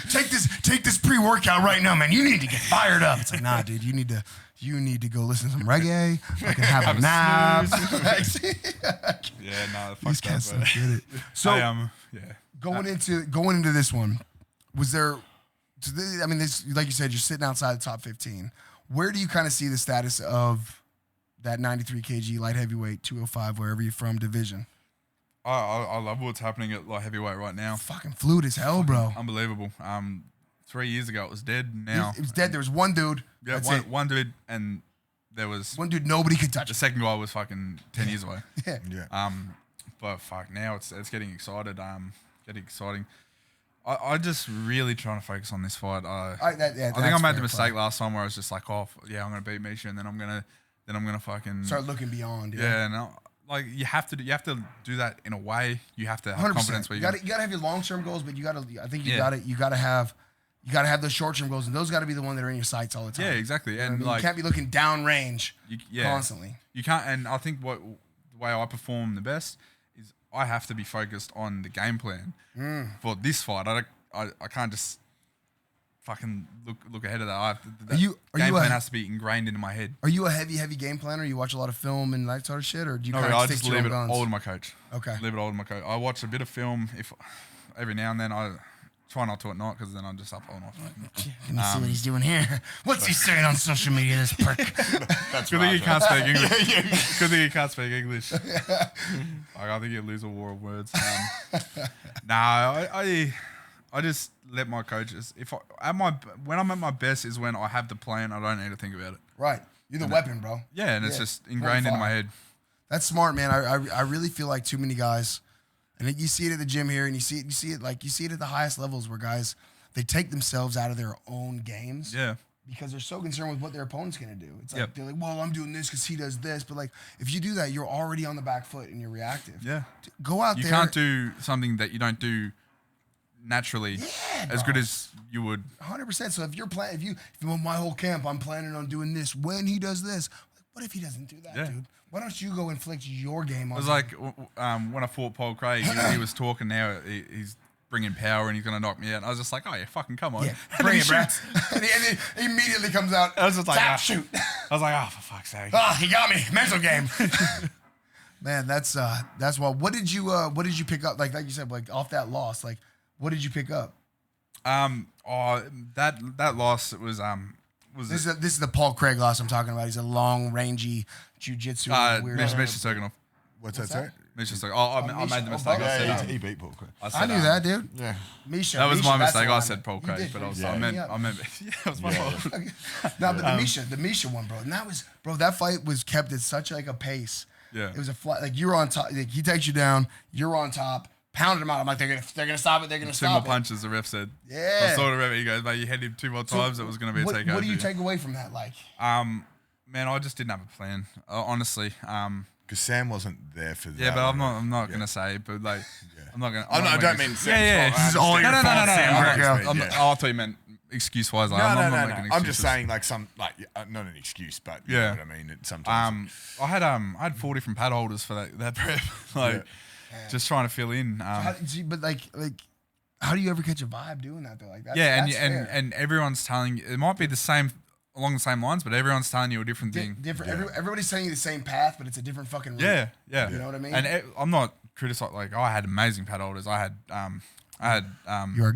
Take this pre-workout right now, man. You need to get fired up. It's like, nah, dude, you need to go listen to some reggae. I can have a nap. Fuck that. Get it. So, going into this one, was there? I mean, this, like you said, you're sitting outside the top 15. Where do you kind of see the status of that 93 kg light heavyweight, 205, wherever you're from, division? I love what's happening at light heavyweight right now. Fucking fluid as hell, bro. Unbelievable. 3 years ago it was dead. Now it was dead. There was one dude. Yeah, one dude, and there was one dude nobody could touch. The second guy was fucking 10 years away. Yeah. But fuck, now it's getting excited. Getting exciting. I just really trying to focus on this fight. I think I made the mistake last time where I was just like, I'm gonna beat Misha, and then I'm gonna fucking start looking beyond. Yeah, no. Like you have to do that in a way. You have to have 100%. Confidence where you gotta have your long term goals, but you gotta have those short term goals, and those gotta be the ones that are in your sights all the time. Yeah, exactly. And you can't be looking down range constantly. You can't. And I think the way I perform the best is I have to be focused on the game plan for this fight. I can't just fucking look ahead of that. The game plan has to be ingrained into my head. Are you a heavy game planner? You watch a lot of film and that sort of shit, or do you kind of I stick just to your leave own it guns? all to my coach. Okay. Leave it all to my coach. I watch a bit of film every now and then. I try not to at night because then I'm just up all night. Let me see what he's doing here. What's he saying on social media, this prick? That's good thing he can't speak English. Good thing he can't speak English. I think he'll lose a war of words. I just let my coaches. When I'm at my best is when I have the plan. I don't need to think about it. Right, you're the weapon, bro. Yeah, and it's just ingrained into my head. That's smart, man. I really feel like too many guys, and you see it at the gym here, and you see it at the highest levels where guys, they take themselves out of their own games. Yeah. Because they're so concerned with what their opponent's gonna do. It's like they're like, well, I'm doing this because he does this, but like if you do that, you're already on the back foot and you're reactive. Yeah. Go out there. You can't do something that you don't do naturally as good as you would. 100%. So if you're planning, if my whole camp, I'm planning on doing this when he does this. What if he doesn't do that, dude? Why don't you go inflict your game on him? It was like when I fought Paul Craig, he was talking now, he's bringing power and he's going to knock me out. And I was just like, oh yeah, fucking come on. Yeah, bring it, bro. And he immediately comes out, I was just like, shoot. I was like, oh, for fuck's sake. Oh, he got me. Mental game. Man, that's wild. What did you pick up? Like you said, like off that loss, like what did you pick up? That loss was this is the Paul Craig loss I'm talking about. He's a long, rangy jiu-jitsu weirdo. Misha Serkinov. What's that say? Misha Serkinov. I made the mistake. I said he beat Paul Craig. I knew that, dude. Yeah. Misha. That was my mistake. I said Paul Craig, but I meant it was my fault. No, but the Misha one, bro. And that fight was kept at such like a pace. Yeah. It was a flight, like you're on top, like he takes you down, you're on top, pounded him out. I'm like, they're gonna stop it, they're gonna stop it. 2 more punches, the ref said. Yeah. I saw the ref, he goes, mate, you hit him 2 more times, it was gonna be a takeover. What do you take away from that, like? Man, I just didn't have a plan, honestly. Because Sam wasn't there for that. Yeah, but I'm not gonna say, but like, I'm not gonna. I don't mean Sam. Yeah. This is all your fault, Sam. I thought you meant excuse wise. Like, I'm not making excuses. I'm just saying like not an excuse, but you know what I mean. Sometimes. I had 4 different pad holders for that prep, like just trying to fill in. But like, how do you ever catch a vibe doing that though? Like that. And everyone's telling you it might be the same. Along the same lines, but everyone's telling you a different thing. Everybody's telling you the same path, but it's a different fucking route. Yeah. You know what I mean? And I'm not criticizing. Like I had amazing pad holders. I had.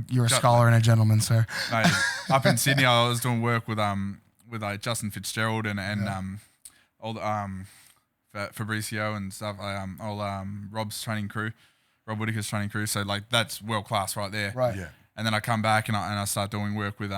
You're a scholar and a gentleman, sir. Up in Sydney, I was doing work with Justin Fitzgerald and all the Fabricio and stuff. All Rob's training crew, Rob Whittaker's training crew. So like that's world class right there. Right. Yeah. And then I come back and I start doing work with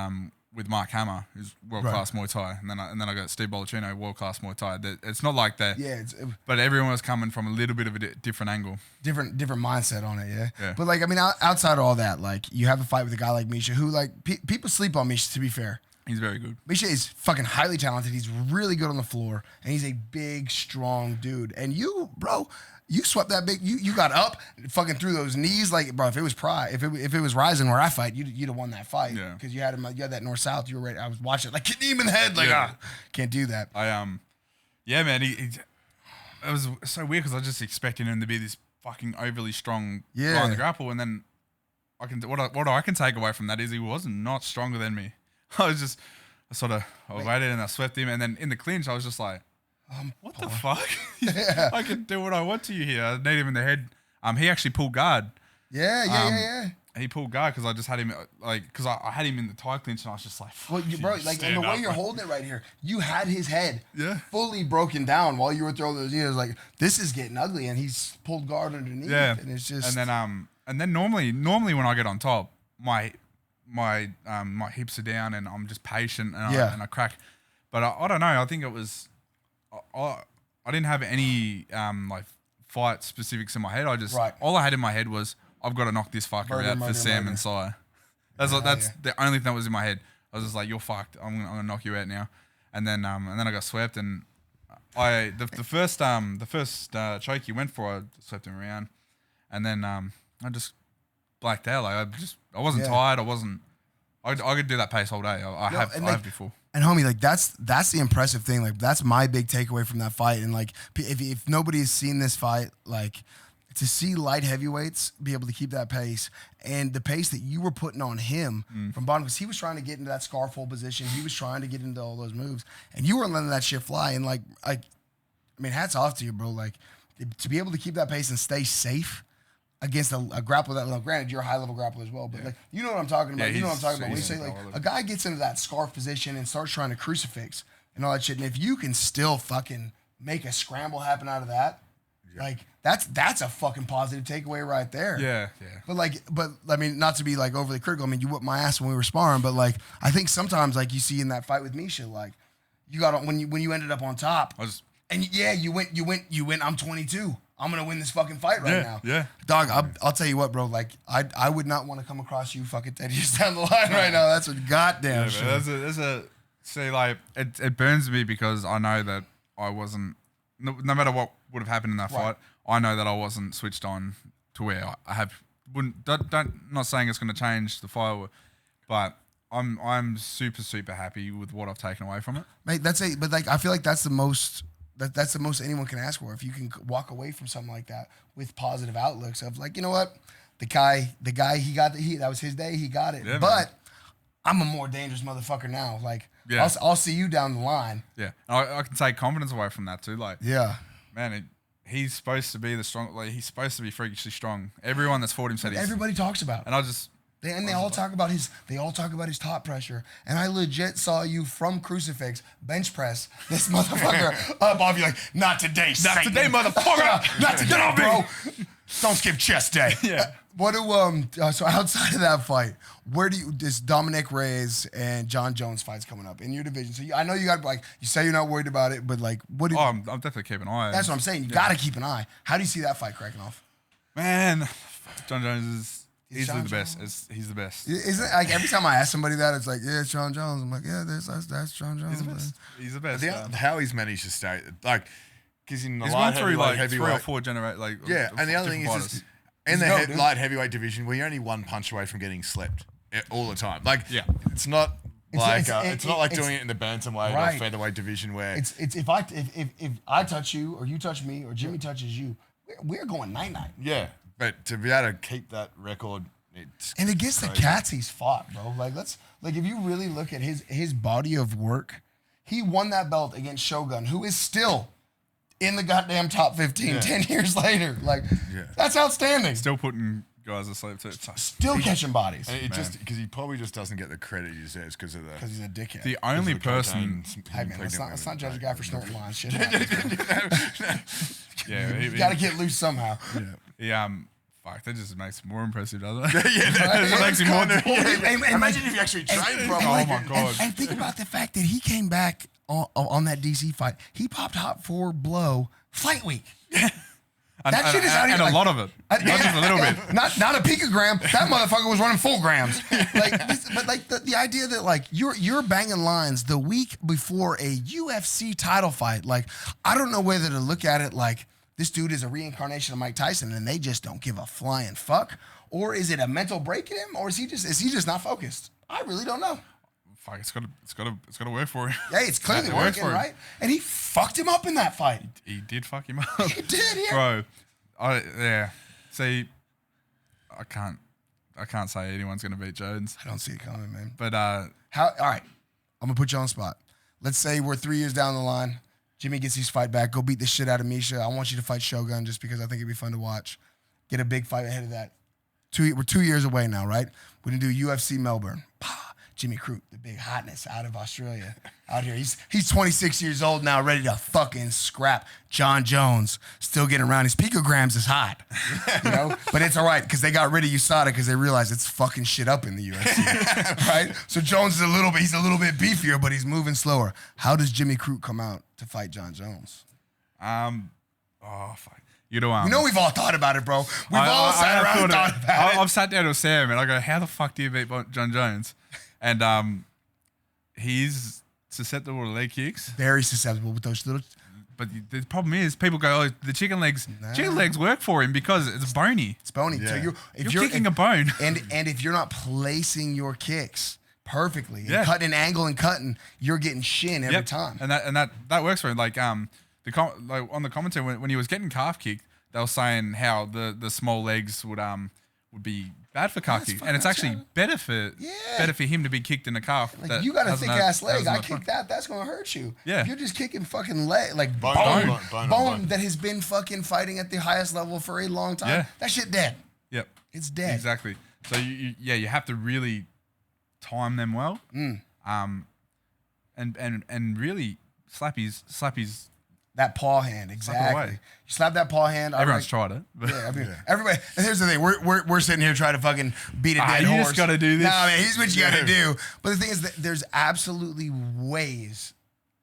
Mark Hammer, who's world class Muay Thai, and then I got Steve Bollicino, world class Muay Thai. It's not like that. Yeah. But everyone was coming from a little bit of a different angle. Different mindset on it, yeah. But like, I mean, outside of all that, like, you have a fight with a guy like Misha, who like people sleep on Misha. To be fair, he's very good. Misha is fucking highly talented. He's really good on the floor, and he's a big, strong dude. And you, bro, you swept that big. You got up, fucking through those knees, like, bro. If it was if it was Rising where I fight, you'd have won that fight. Yeah. Because you had him. You had that north south. You were ready. I was watching, like, getting him in the head, like, can't do that. Yeah, man. It was so weird because I was just expecting him to be this fucking overly strong guy in the grapple, and then what I can take away from that is he was not stronger than me. I waited and I swept him, and then in the clinch I was just like, what the fuck? I can do what I want to you here. I need him in the head. He actually pulled guard. Yeah. He pulled guard because I just had him because I had him in the tie clinch, and I was just like, well, bro, like, and the way you're holding it right here, you had his head fully broken down while you were throwing those knees. Like, this is getting ugly, and he's pulled guard underneath. Yeah, and it's just and then normally when I get on top, my hips are down, and I'm just patient, and I crack. But I don't know. I think it was. I didn't have any like fight specifics in my head. All I had in my head was I've got to knock this fucker out for Sam and Sai. That's the only thing that was in my head. I was just like, you're fucked. I'm gonna knock you out now. And then I got swept, and the first choke he went for, I swept him around, and then I just blacked out. Like I wasn't tired. I could do that pace all day. I have before. And homie, like that's the impressive thing. Like that's my big takeaway from that fight. And like if nobody has seen this fight, like to see light heavyweights be able to keep that pace and the pace that you were putting on him from bottom, because he was trying to get into that scarf hold position, he was trying to get into all those moves, and you weren't letting that shit fly. And like I mean, hats off to you, bro. Like to be able to keep that pace and stay safe against a grappler that level. Granted, you're a high level grappler as well, but like you know what I'm talking about. You know what I'm talking about when you say like a guy gets into that scarf position and starts trying to crucifix and all that shit, and if you can still fucking make a scramble happen out of that, like that's a fucking positive takeaway right there. Yeah. But I mean, not to be like overly critical. I mean, you whipped my ass when we were sparring, but like I think sometimes like you see in that fight with Misha, like you got when you ended up on top, you went. I'm 22. I'm gonna win this fucking fight right now. Yeah, dog. I'll tell you what, bro. Like, I would not want to come across you fucking 10 years down the line right now. That's a goddamn shit. See, like, it burns me because I know that I wasn't. No matter what would have happened in that fight, I know that I wasn't switched on to where I have. Not saying it's gonna change the fight, but I'm super happy with what I've taken away from it. Mate, but like I feel like that's the most. That's the most anyone can ask for. If you can walk away from something like that with positive outlooks of like, you know what, the guy, that was his day. He got it. Yeah, but man, I'm a more dangerous motherfucker now. Like, I'll see you down the line. Yeah, I can take confidence away from that too. Like, man, he's supposed to be the strong. Like, he's supposed to be freakishly strong. Everyone that's fought him said everybody talks about it. And I just. They all talk about his top pressure. And I legit saw you from crucifix bench press this motherfucker up off you like, not today, not today, motherfucker, not today, bro. Don't skip chest day. Yeah. What do so outside of that fight, where do you this Dominick Reyes and Jon Jones fights coming up in your division? So I know you got like you say you're not worried about it, but like what? I'm definitely keeping an eye. That's what I'm saying. You got to keep an eye. How do you see that fight cracking off? Man, Jon Jones is. Easily the best. He's the best. Isn't it like every time I ask somebody that, it's like, yeah, it's Jon Jones. I'm like, yeah, that's Jon Jones. He's the best. How he's managed to stay, like, because in the he's light gone through like heavyweight, 3 or 4 generations. Like, and the other thing is just, in the light heavyweight division, we're only one punch away from getting slept all the time. Like, it's not like it's not like doing it in the bantamweight or featherweight division where it's if I touch you or you touch me or Jimmy touches you, we're going 9-9. Yeah. But to be able to keep that record, and against the cats he's fought, bro. Like if you really look at his body of work, he won that belt against Shogun, who is still in the goddamn top 15 10 years later. Like that's outstanding. Still putting guys asleep too. Still catching bodies. And just because he probably just doesn't get the credit he deserves because he's a dickhead. The only person. Hey man, let's not judge a guy for snorting lines. Shit. Yeah, you got to get loose somehow. Yeah. Fuck, that just makes it more impressive, doesn't it? That makes it more. Imagine if you actually trained properly. Oh my god! And think about the fact that he came back on that DC fight. He popped hot for blow fight week. That shit is out here. And a lot of it. Not just a little bit. Not a picogram. That motherfucker was running full grams. But the idea that like you're banging lines the week before a UFC title fight. Like, I don't know whether to look at it like this dude is a reincarnation of Mike Tyson and they just don't give a flying fuck, or is it a mental break in him, or is he just not focused? I really don't know. Fuck, it's gotta work for him. Yeah, it's clearly working, right? And he fucked him up in that fight. He did fuck him up. He did, yeah. Bro. See, I can't say anyone's gonna beat Jones. I don't see it coming, man. But all right, I'm gonna put you on the spot. Let's say we're 3 years down the line. Jimmy gets his fight back. Go beat the shit out of Misha. I want you to fight Shogun just because I think it'd be fun to watch. Get a big fight ahead of that. We're 2 years away now, right? We're gonna do UFC Melbourne. Jimmy Crute, the big hotness out of Australia, out here. He's 26 years old now, ready to fucking scrap. Jon Jones still getting around. His picograms is hot, you know, but it's all right because they got rid of USADA because they realized it's fucking shit up in the UFC, right? So Jones is he's a little bit beefier, but he's moving slower. How does Jimmy Crute come out to fight Jon Jones? Fuck. You know we've all thought about it, bro. We've all sat around and thought about it. I've sat down with Sam and I go, how the fuck do you beat Jon Jones? And he's susceptible to leg kicks. Very susceptible with those little. But the problem is, people go, "Oh, the chicken legs work for him because it's bony." It's bony. Yeah. So you're kicking a bone, and if you're not placing your kicks perfectly, and cutting an angle and cutting, you're getting shin every time. And that works for him. Like on the commentary when he was getting calf kicked, they were saying how the small legs would be bad for calf kicks, and it's actually better for him to be kicked in the calf. Like, you got a thick ass leg. I kick that. That's gonna hurt you. Yeah. If you're just kicking fucking leg, like bone that has been fucking fighting at the highest level for a long time. Yeah. That shit dead. Yep. It's dead. Exactly. So you have to really time them well. And really slap his. That paw hand, exactly. You slap that paw hand. Everyone's tried it. Yeah, everybody. And here's the thing: we're sitting here trying to fucking beat a dead horse. You just gotta do this. Nah, man, here's what you gotta do. But the thing is that there's absolutely ways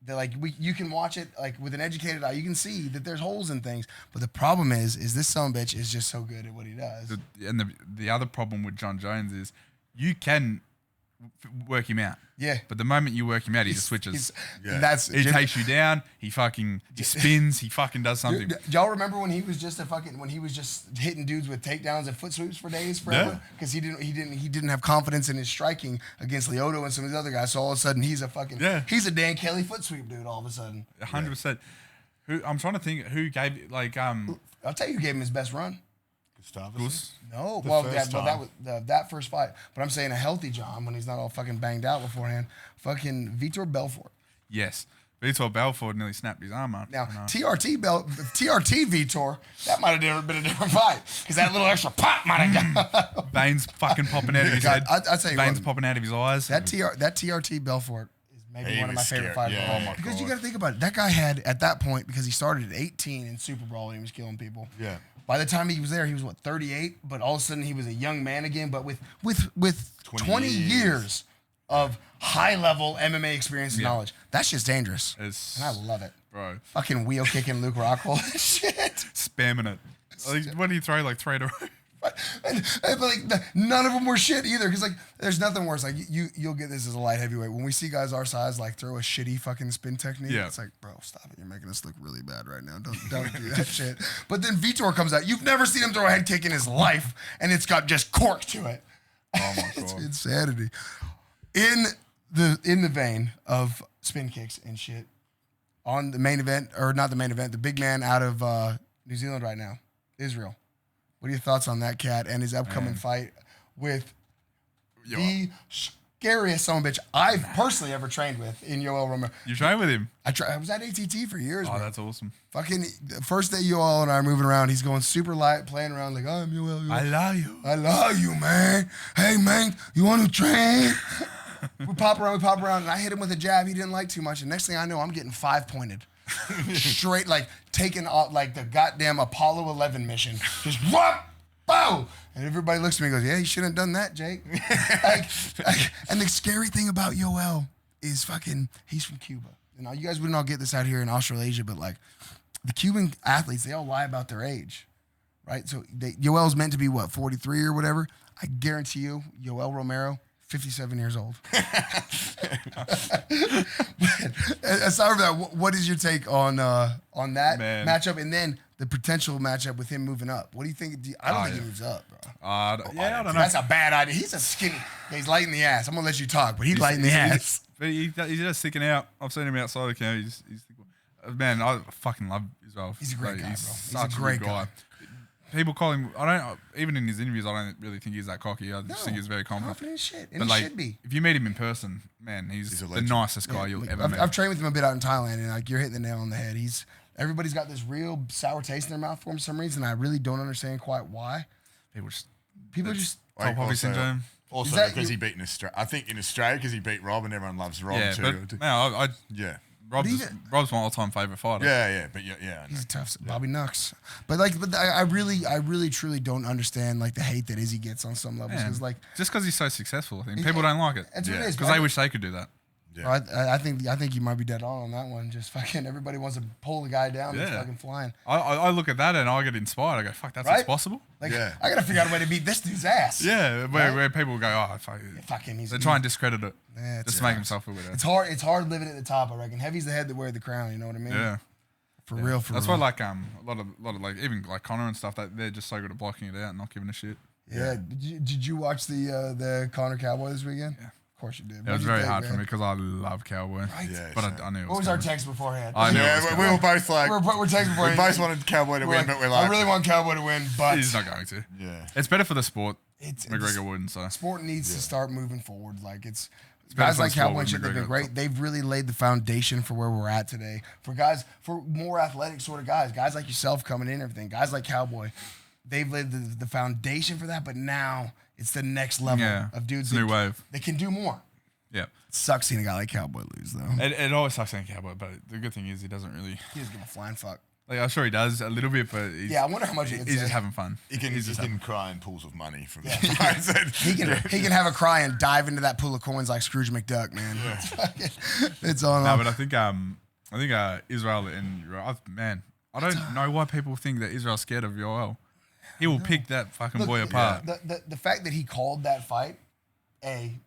that like you can watch it like with an educated eye. You can see that there's holes in things. But the problem is this son of a bitch is just so good at what he does. The other problem with Jon Jones is you can work him out. Yeah. But the moment you work him out, he just switches. He takes you down. He spins. He fucking does something. Y'all remember when he was just hitting dudes with takedowns and foot sweeps for days forever? Because he didn't have confidence in his striking against Lyoto and some of these other guys. So all of a sudden he's a Dan Kelly foot sweep dude. All of a sudden, 100%. I'm trying to think who gave I'll tell you who gave him his best run. No, that first fight. But I'm saying a healthy John when he's not all fucking banged out beforehand. Fucking Vitor Belfort. Yes, Vitor Belfort nearly snapped his arm up. Now TRT Vitor, that might have been a different fight because that little extra pop might have got veins fucking popping out of his head. I'll tell you veins popping out of his eyes. That TRT Belfort is maybe one of my favorite fighters. Yeah. Because you got to think about it. That guy had at that point because he started at 18 in Super Brawl and he was killing people. Yeah. By the time he was there, he was 38, but all of a sudden he was a young man again, but with 20 years of high-level MMA experience and knowledge. That's just dangerous. And I love it. Bro. Fucking wheel kicking Luke Rockhold. Shit. Spamming it. Like, what do you throw? Like 3 in a row? But like none of them were shit either. Because like there's nothing worse. Like you'll get this as a light heavyweight. When we see guys our size like throw a shitty fucking spin technique, it's like, bro, stop it. You're making us look really bad right now. Don't do that shit. But then Vitor comes out. You've never seen him throw a head kick in his life, and it's got just cork to it. Oh my god. It's insanity. In the vein of spin kicks and shit, on the main event, or not the main event, the big man out of New Zealand right now, Israel. What are your thoughts on that cat and his upcoming fight with the scariest son of a bitch I've personally ever trained with in Yoel Romero? You trained with him? I was at ATT for years. Oh, bro. That's awesome. Fucking the first day Yoel and I are moving around, he's going super light, playing around like, I'm Yoel. I love you. I love you, man. Hey, man, you want to train? we pop around, and I hit him with a jab he didn't like too much. And next thing I know, I'm getting 5-pointed. Straight, like taking off like the goddamn Apollo 11 mission. Just whoop, bah, go. And everybody looks at me and goes, yeah, you shouldn't have done that, Jake. And the scary thing about Yoel is he's from Cuba. You know, you guys wouldn't all get this out here in Australasia, but like the Cuban athletes, they all lie about their age, right? So Yoel's meant to be 43 or whatever. I guarantee you, Yoel Romero, 57 years old. Aside from that, what is your take on that matchup, and then the potential matchup with him moving up? What do you think? I don't think he moves up, bro. I don't know. That's a bad idea. He's a skinny. He's light in the ass. I'm gonna let you talk, but he's light in the ass. But he's just sticking out. I've seen him outside the camp. Man, I fucking love Israel. He's a great guy, bro. He's a great guy. People call him. Even in his interviews, I don't really think he's that cocky. I just think he's very confident. As shit, and he should be. If you meet him in person, man, he's the nicest guy you'll ever meet. I've trained with him a bit out in Thailand, and like you're hitting the nail on the head. Everybody's got this real sour taste in their mouth for him for some reason. I really don't understand quite why. People just top hobby syndrome. Also, because he beat in Australia. I think in Australia, because he beat Rob, and everyone loves Rob too. But, man, Rob's my all-time favorite fighter. But he's a tough Bobby Nux. But I really truly don't understand like the hate that Izzy gets on some levels. Because just because he's so successful, I think people don't like it. That's what it is. Because they wish they could do that. Yeah. I think you might be dead on that one. Just fucking everybody wants to pull the guy down that's fucking flying. I look at that and I get inspired. I go, fuck, that's possible. I gotta figure out a way to beat this dude's ass. Yeah, where people go, oh, fuck him. They try and discredit it. Just to make himself feel better. It's hard living at the top, I reckon. Heavy's the head that wear the crown, you know what I mean? Yeah. For real. That's why like a lot of like even like Connor and stuff, they're just so good at blocking it out and not giving a shit. Yeah. Did you watch the Connor Cowboy this weekend? Yeah. Of course you did. It was very hard for me because I love Cowboy. Right. Yeah, but I knew it was What was our text beforehand? I knew we were both like... We're texting beforehand. We both wanted Cowboy to win, but we're like... I really want Cowboy to win, but... He's not going to. Yeah. It's better for the sport. McGregor wouldn't, so... Sport needs to start moving forward. Like, it's guys like Cowboy and shit, they've been great. They've really laid the foundation for where we're at today. For more athletic sort of guys like yourself coming in and everything, guys like Cowboy, they've laid the foundation for that, but now it's the next level of dudes. New wave. They can do more. Yeah. It sucks seeing a guy like Cowboy lose, though. It always sucks seeing Cowboy, but the good thing is he doesn't really... He doesn't give a flying fuck. Like, I'm sure he does a little bit, but I wonder how much he's just having fun. He can cry in pools of money from that. He can have a cry and dive into that pool of coins like Scrooge McDuck, man. Yeah. It's on. No, but I think Israel and I don't know why people think that Israel's scared of Yoel. He will pick that fucking boy apart. The fact that he called that fight,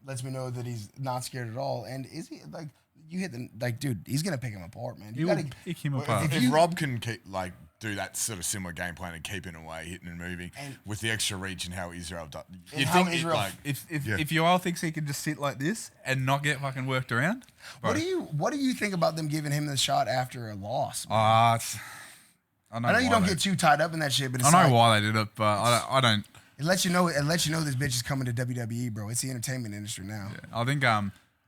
lets me know that he's not scared at all. And is he like? You hit dude, he's gonna pick him apart, man. You gotta pick him apart. If Rob can do that sort of similar game plan and keeping away, hitting and moving with the extra reach and how Israel does. If Yoel thinks he can just sit like this and not get fucking worked around, bro. What do you think about them giving him the shot after a loss? I know you don't get too tied up in that shit, but it's I know why they did it, but I don't. It lets you know this bitch is coming to WWE, bro. It's the entertainment industry now. Yeah,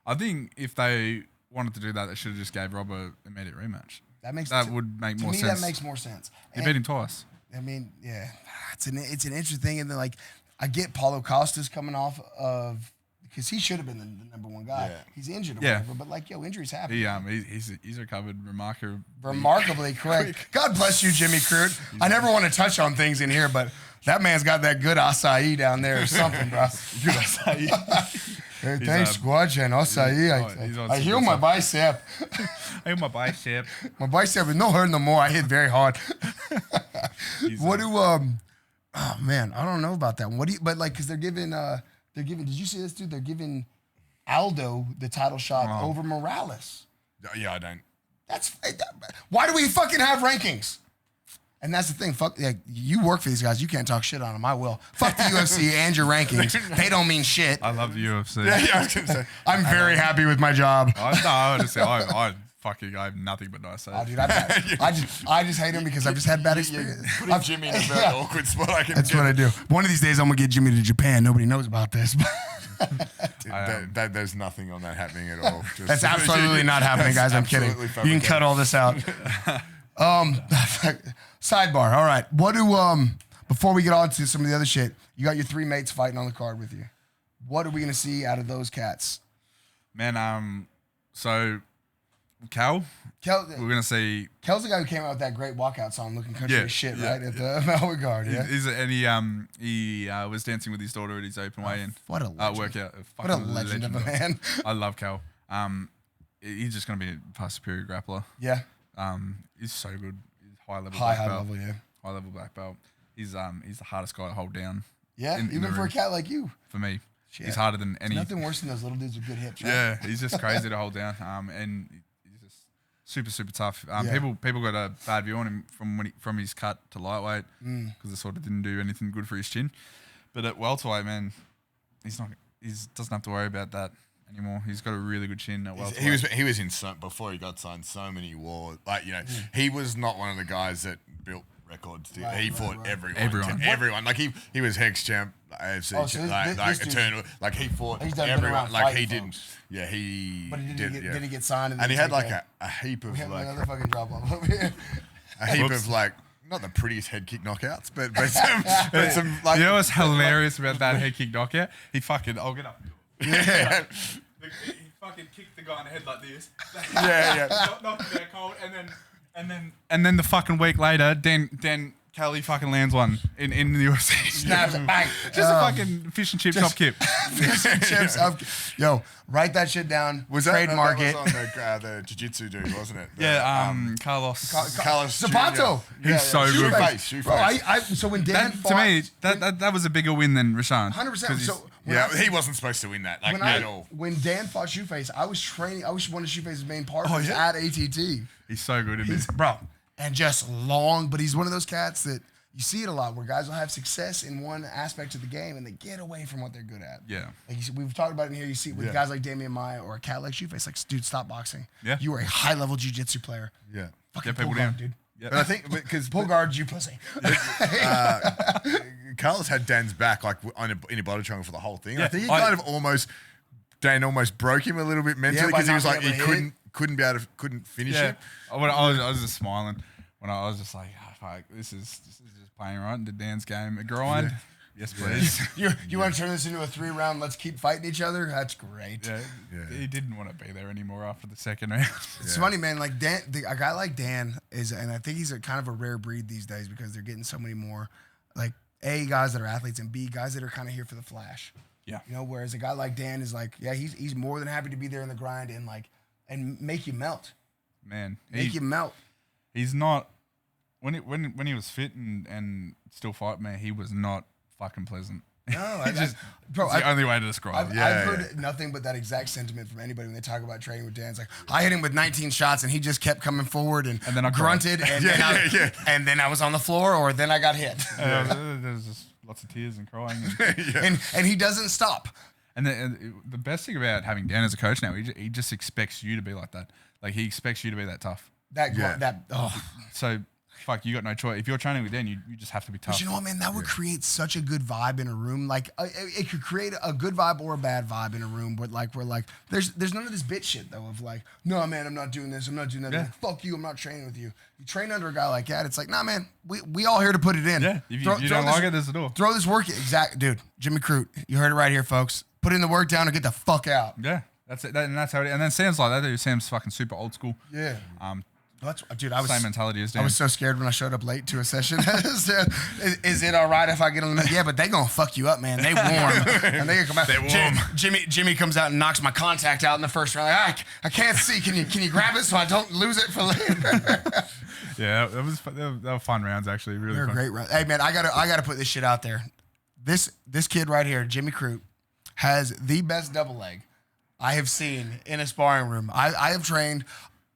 I think if they wanted to do that, they should have just gave Rob an immediate rematch. That would make more sense. To me, that makes more sense. He beat him twice. I mean, yeah, it's an interesting thing, and then like I get Paulo Costa's coming off of because he should have been the number one guy. Yeah. He's injured or whatever, but like injuries happen. He's recovered remarkably quick. God bless you, Jimmy Crute. I never want to touch on things in here, but that man's got that good acai down there or something, bro. Good acai. Hey, thanks, Squad and acai. I heal my bicep. I heal my bicep. My bicep is no hurt no more. I hit very hard. Oh man, I don't know about that one. Because they're giving, did you see this, dude? They're giving Aldo the title shot over Morales. Yeah, I don't. Why do we fucking have rankings? And that's the thing. Fuck, you work for these guys. You can't talk shit on them. I will. Fuck the UFC and your rankings. They don't mean shit. I love the UFC. Yeah, I was gonna say. I'm very happy with my job. I would say I have nothing but nice. Oh, dude, I just hate him because I've just had bad experience. Putting Jimmy in a very awkward spot. That's what I do. One of these days, I'm gonna get Jimmy to Japan. Nobody knows about this. Dude, there's nothing on that happening at all. That's absolutely not happening, guys. I'm kidding. You can cut all this out. Sidebar. All right. Before we get on to some of the other shit, you got your three mates fighting on the card with you. What are we going to see out of those cats? Man, so Cal. We're gonna see. Kel's the guy who came out with that great walkout song, looking country as shit, right at the Melbourne Guard. Yeah, he was dancing with his daughter at his open weigh-in. What a legend. Workout. What a legend of a man. I love Cal. He's just gonna be a far superior grappler. Yeah. He's so good. He's high level. High level, yeah. High level black belt. He's the hardest guy to hold down. Yeah, even for a cat like you. For me, he's harder than any. There's nothing worse than those little dudes with good hips. Right? Yeah, he's just crazy to hold down. And he's just super tough. People got a bad view on him from his cut to lightweight because it sort of didn't do anything good for his chin. But at welterweight, man, he doesn't have to worry about that anymore. He's got a really good chin at welterweight. He was in before he got signed so many wars. Like he was not one of the guys that built records. He fought everyone. Like he was Hex champ, AFC, Eternal. Like he fought everyone. Like he didn't. Folks. Yeah, he. But did he get signed? And he had like a heap of like another fucking drop off over here. A heap of like. Not the prettiest head kick knockouts, but some like. You know what's hilarious about that head kick knockout? I'll get up. Yeah. He fucking kicked the guy in the head like this. Knocked him out cold, and then the fucking week later, then Kelly fucking lands one in the UFC. Snaps it, bang. Just a fucking fish and chip top kip. Fish and chips. Yo, write that shit down. Trademark it. That was on the jiu-jitsu dude, wasn't it? Carlos. Carlos Zapato. He's so good. Shoe Bro, so when Dan fought, to me, that was a bigger win than Rashawn. 100%. So he wasn't supposed to win that at all. When Dan fought Shoeface, I was one of Shoeface's main partners at ATT. He's so good, and just long, but he's one of those cats that you see it a lot where guys will have success in one aspect of the game and they get away from what they're good at. Yeah. Like we've talked about it in here. You see it with guys like Damian Maya or a cat like Shoeface. Like, dude, stop boxing. Yeah. You are a high-level jiu-jitsu player. Yeah. Fucking pull guard, dude. Yeah. But I think because pull guard, you pussy. Carlos had Dan's back like in a body triangle for the whole thing. Yeah. I think Dan almost broke him a little bit mentally because he was like couldn't finish it. I was just smiling when I was just like, fuck, this is just playing right into Dan's game. A grind. Yeah. Yes, please. You want to turn this into a 3-round? Let's keep fighting each other. That's great. Yeah. He didn't want to be there anymore after the second round. It's funny, man. Like Dan, a guy like Dan is, and I think he's a kind of a rare breed these days because they're getting so many more, like A, guys that are athletes, and B, guys that are kind of here for the flash. Yeah. Whereas a guy like Dan is like, he's more than happy to be there in the grind and make you melt. Man, make you melt. He's not when he was fit and still fight, man. He was not fucking pleasant. No, it's the only way to describe it. I've heard nothing but that exact sentiment from anybody when they talk about training with Dan. It's like, I hit him with 19 shots and he just kept coming forward and then I grunted and then I was on the floor or then I got hit. There's just lots of tears and crying. And he doesn't stop. And the best thing about having Dan as a coach now, he just expects you to be like that. Like he expects you to be that tough. So fuck, you got no choice. If you're training with Dan, you just have to be tough. But you know what, man? That would create such a good vibe in a room. Like it could create a good vibe or a bad vibe in a room. But like there's none of this bitch shit though. Of like, no man, I'm not doing this. I'm not doing that. Yeah. Like, fuck you. I'm not training with you. You train under a guy like that. It's like, nah, man. We all here to put it in. Yeah. If you don't like it, there's the door. Throw this work. Dude. Jimmy Crute. You heard it right here, folks. Put in the work down and get the fuck out. Yeah. That's it. And that's how it is. And then Sam's like that, dude. Sam's fucking super old school. Yeah. Dude, same mentality as Dan. I was so scared when I showed up late to a session. Is it all right if I get on the? Yeah, but they gonna fuck you up, man. They warm, and they gonna come out. They warm. Jimmy comes out and knocks my contact out in the first round. Like, I can't see. Can you grab it so I don't lose it for later? Yeah, they were fun rounds actually. Really, they were great rounds. Hey man, I gotta put this shit out there. This kid right here, Jimmy Crute, has the best double leg I have seen in a sparring room. I have trained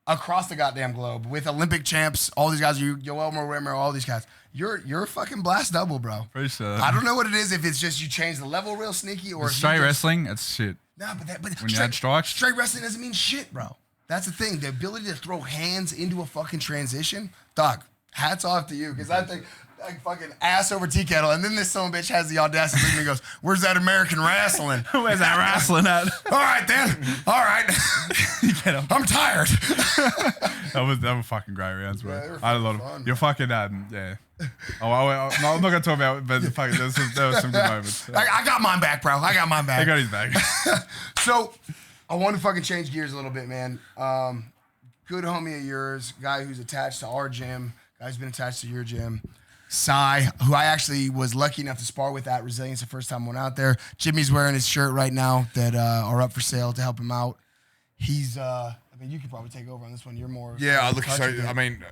across the goddamn globe with Olympic champs, all these guys, Yoel Mortimer, all these guys. You're a fucking blast double, bro. Pretty sure. I don't know what it is, if it's just you change the level real sneaky or straight wrestling, that's shit. Nah, but when you add strikes, straight wrestling doesn't mean shit, bro. That's the thing. The ability to throw hands into a fucking transition, dog. Hats off to you, because I think like fucking ass over tea kettle, and then this son of a bitch has the audacity and goes, "Where's that American wrestling? Where's that wrestling at?" All right then. All right. I'm tired. That were fucking great rounds, bro. Yeah, I had a lot of fun. You're fucking yeah. No, I'm not gonna talk about it, but fucking there was some good moments. I got mine back, bro. I got mine back. I got his back. So I want to fucking change gears a little bit, man. good homie of yours, guy who's attached to our gym, guy who's been attached to your gym. Sai, who I actually was lucky enough to spar with at Resilience the first time I went out there. Jimmy's wearing his shirt right now that are up for sale to help him out. He's, I mean, you could probably take over on this one. You're more. Yeah, look, so, I mean,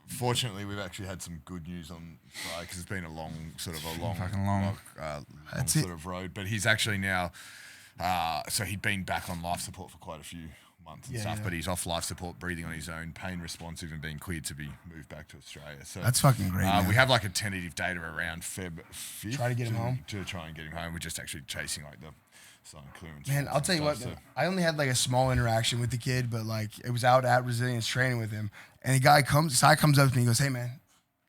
fortunately, we've actually had some good news on Sai because it's been a long sort of road. But he's actually now, so he'd been back on life support for quite a few months and stuff, but he's off life support, breathing on his own, pain responsive, and being cleared to be moved back to Australia. So that's fucking great. We have like a tentative date of around Feb 5th. Try to get him home. To try and get him home. We're just actually chasing like the sign clearance. Man, I'll tell you what, I only had like a small interaction with the kid, but like it was out at Resilience training with him, and the guy comes up to me and he goes, "Hey man,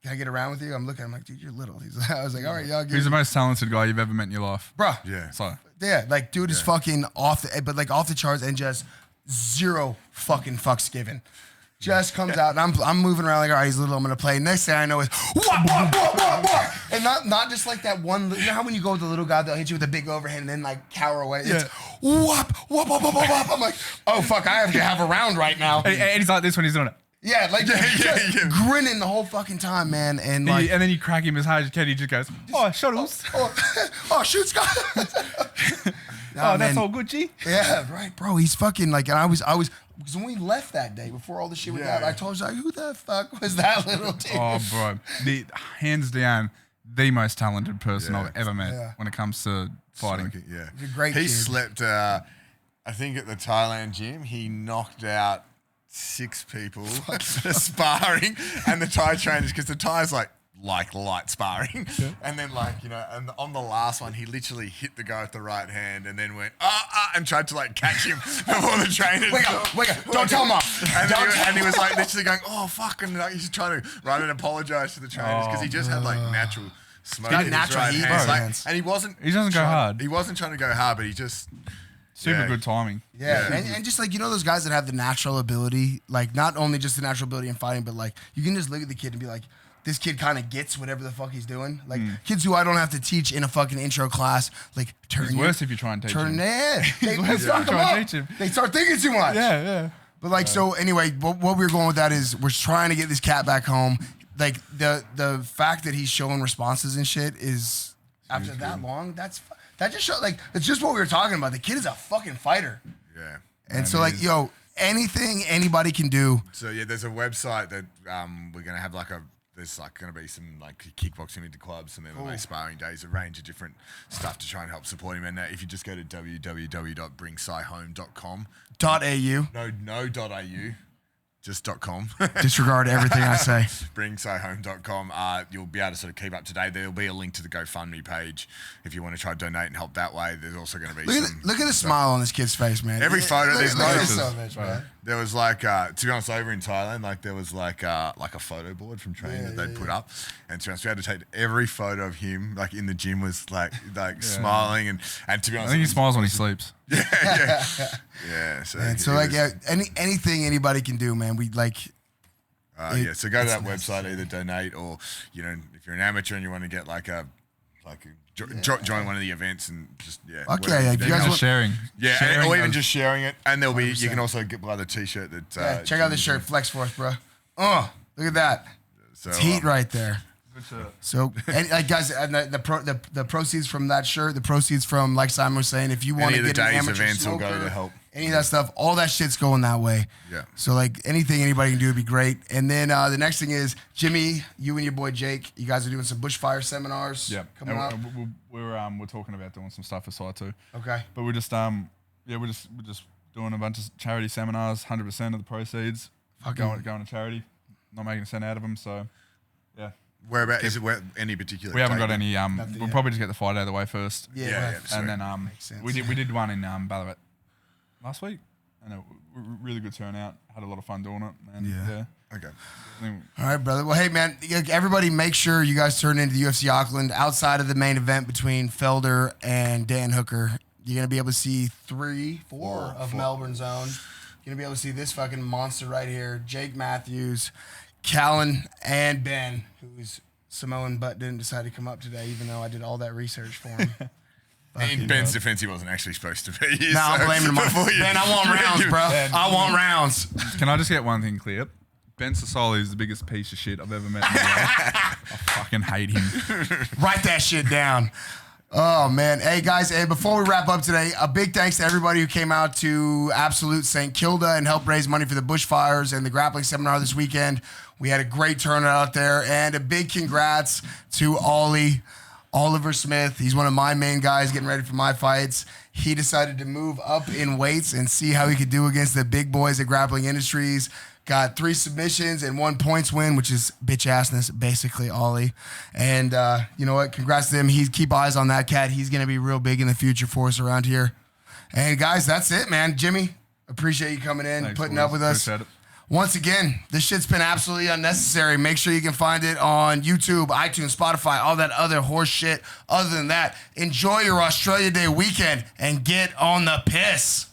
can I get around with you?" I'm looking, I'm like, "Dude, you're little." I was like, "All right, y'all." He's the most talented guy you've ever met in your life, bro. Yeah. So yeah, like dude is fucking off the charts and just zero fucking fucks given. Just comes out and I'm moving around like, all right, he's little, I'm gonna play. Next thing I know is wah. And not just like that one, you know how when you go with the little guy, they'll hit you with a big overhand and then like cower away. It's whop. I'm like, oh fuck, I have to have a round right now. And he's like this when he's doing it. Yeah, like grinning the whole fucking time, man. And like, and then you crack him as hard as you can. He just goes, "Oh, shuttles. Oh, shoot, Scott." Oh, that's all good, G. Yeah, right, bro. He's fucking like, and I was because when we left that day before all the shit we got, I told you like, who the fuck was that little dude? Oh, bro, hands down, the most talented person I've ever met when it comes to fighting. Yeah, he's a great kid. He slept. I think at the Thailand gym, he knocked out 6 people sparring, and the Thai trainers, because the Thai's like light sparring, and then and on the last one he literally hit the guy with the right hand and then went and tried to like catch him before the trainers. Wake up! Don't tell him off. And he was like literally going, "Oh fuck!" and like, he's trying to run and apologize to the trainers because he just had like natural smoke. Got natural heat, and he doesn't go hard. He wasn't trying to go hard, but he just. Super good timing. Yeah. And just like, you know, those guys that have the natural ability, like not only just the natural ability in fighting, but like you can just look at the kid and be like, this kid kind of gets whatever the fuck he's doing. Like kids who I don't have to teach in a fucking intro class, like it's worse if you try and teach him. They start thinking too much. Yeah. But like, so anyway, what we're going with that is we're trying to get this cat back home. Like the fact that he's showing responses and shit is after that long, that just shows, like, it's just what we were talking about. The kid is a fucking fighter. Yeah. And so, like, yo, anything anybody can do. So, yeah, there's a website that we're going to have, there's, going to be some, kickboxing into clubs, some MMA sparring days, a range of different stuff to try and help support him. And if you just go to www.bringsaihome.com. .au. No .au. Just .com. Disregard everything I say. Bringsaihome.com. You'll be able to sort of keep up to date. There'll be a link to the GoFundMe page if you want to try to donate and help that way. There's also going to be look at the smile on this kid's face, man. Every photo, there's notices. Man. There was to be honest, over in Thailand, there was like a photo board from training that they'd put up, and to be honest, we had to take every photo of him in the gym was smiling and to be honest, I think he smiles when he sleeps. Yeah. So anything anybody can do, man. We like. So go to that website, either donate or if you're an amateur and you want to get join one of the events and just Okay, if you guys want sharing, or even just sharing it, and there'll be 100%. You can also buy the t-shirt that. Check out this shirt, Flex Force, bro. Oh, look at that. So, it's heat right there. So, guys, and the proceeds from that shirt, the proceeds from, like Simon was saying, if you want to get an amateur events smoker, will go to help. Any of that stuff, all that shit's going that way. Yeah. So, anything anybody can do would be great. And then the next thing is, Jimmy, you and your boy Jake, you guys are doing some bushfire seminars. Yeah. Coming up. We're talking about doing some stuff aside too. Okay. But we're just we're just doing a bunch of charity seminars. 100% of the proceeds going to charity. Not making a cent out of them. So, yeah. Whereabouts is it? Any particular? We haven't got any. We'll probably just get the fight out of the way first. Yeah. And then we did one in Ballarat last week, and a really good turnout. Had a lot of fun doing it. And Okay. All right, brother. Well, hey, man, everybody make sure you guys turn into the UFC Auckland. Outside of the main event between Felder and Dan Hooker, you're going to be able to see 4 of Melbourne's own. You're going to be able to see this fucking monster right here, Jake Matthews, Callan, and Ben, whose Samoan butt didn't decide to come up today, even though I did all that research for him. In Ben's defense, he wasn't actually supposed to be here. No, I'm blaming him. Ben, I want rounds, bro. I want rounds. Can I just get one thing clear? Ben Sosoli is the biggest piece of shit I've ever met in my life. I fucking hate him. Write that shit down. Oh, man. Hey, guys, hey, before we wrap up today, a big thanks to everybody who came out to Absolute St. Kilda and helped raise money for the bushfires and the grappling seminar this weekend. We had a great turnout out there, and a big congrats to Oliver Smith. He's one of my main guys getting ready for my fights. He decided to move up in weights and see how he could do against the big boys at Grappling Industries. Got 3 submissions and 1 points win, which is bitch-assness, basically, Ollie. And you know what? Congrats to him. Keep eyes on that cat. He's going to be real big in the future for us around here. And, guys, that's it, man. Jimmy, appreciate you coming in, putting up with us. Appreciate it. Once again, this shit's been absolutely unnecessary. Make sure you can find it on YouTube, iTunes, Spotify, all that other horse shit. Other than that, enjoy your Australia Day weekend and get on the piss.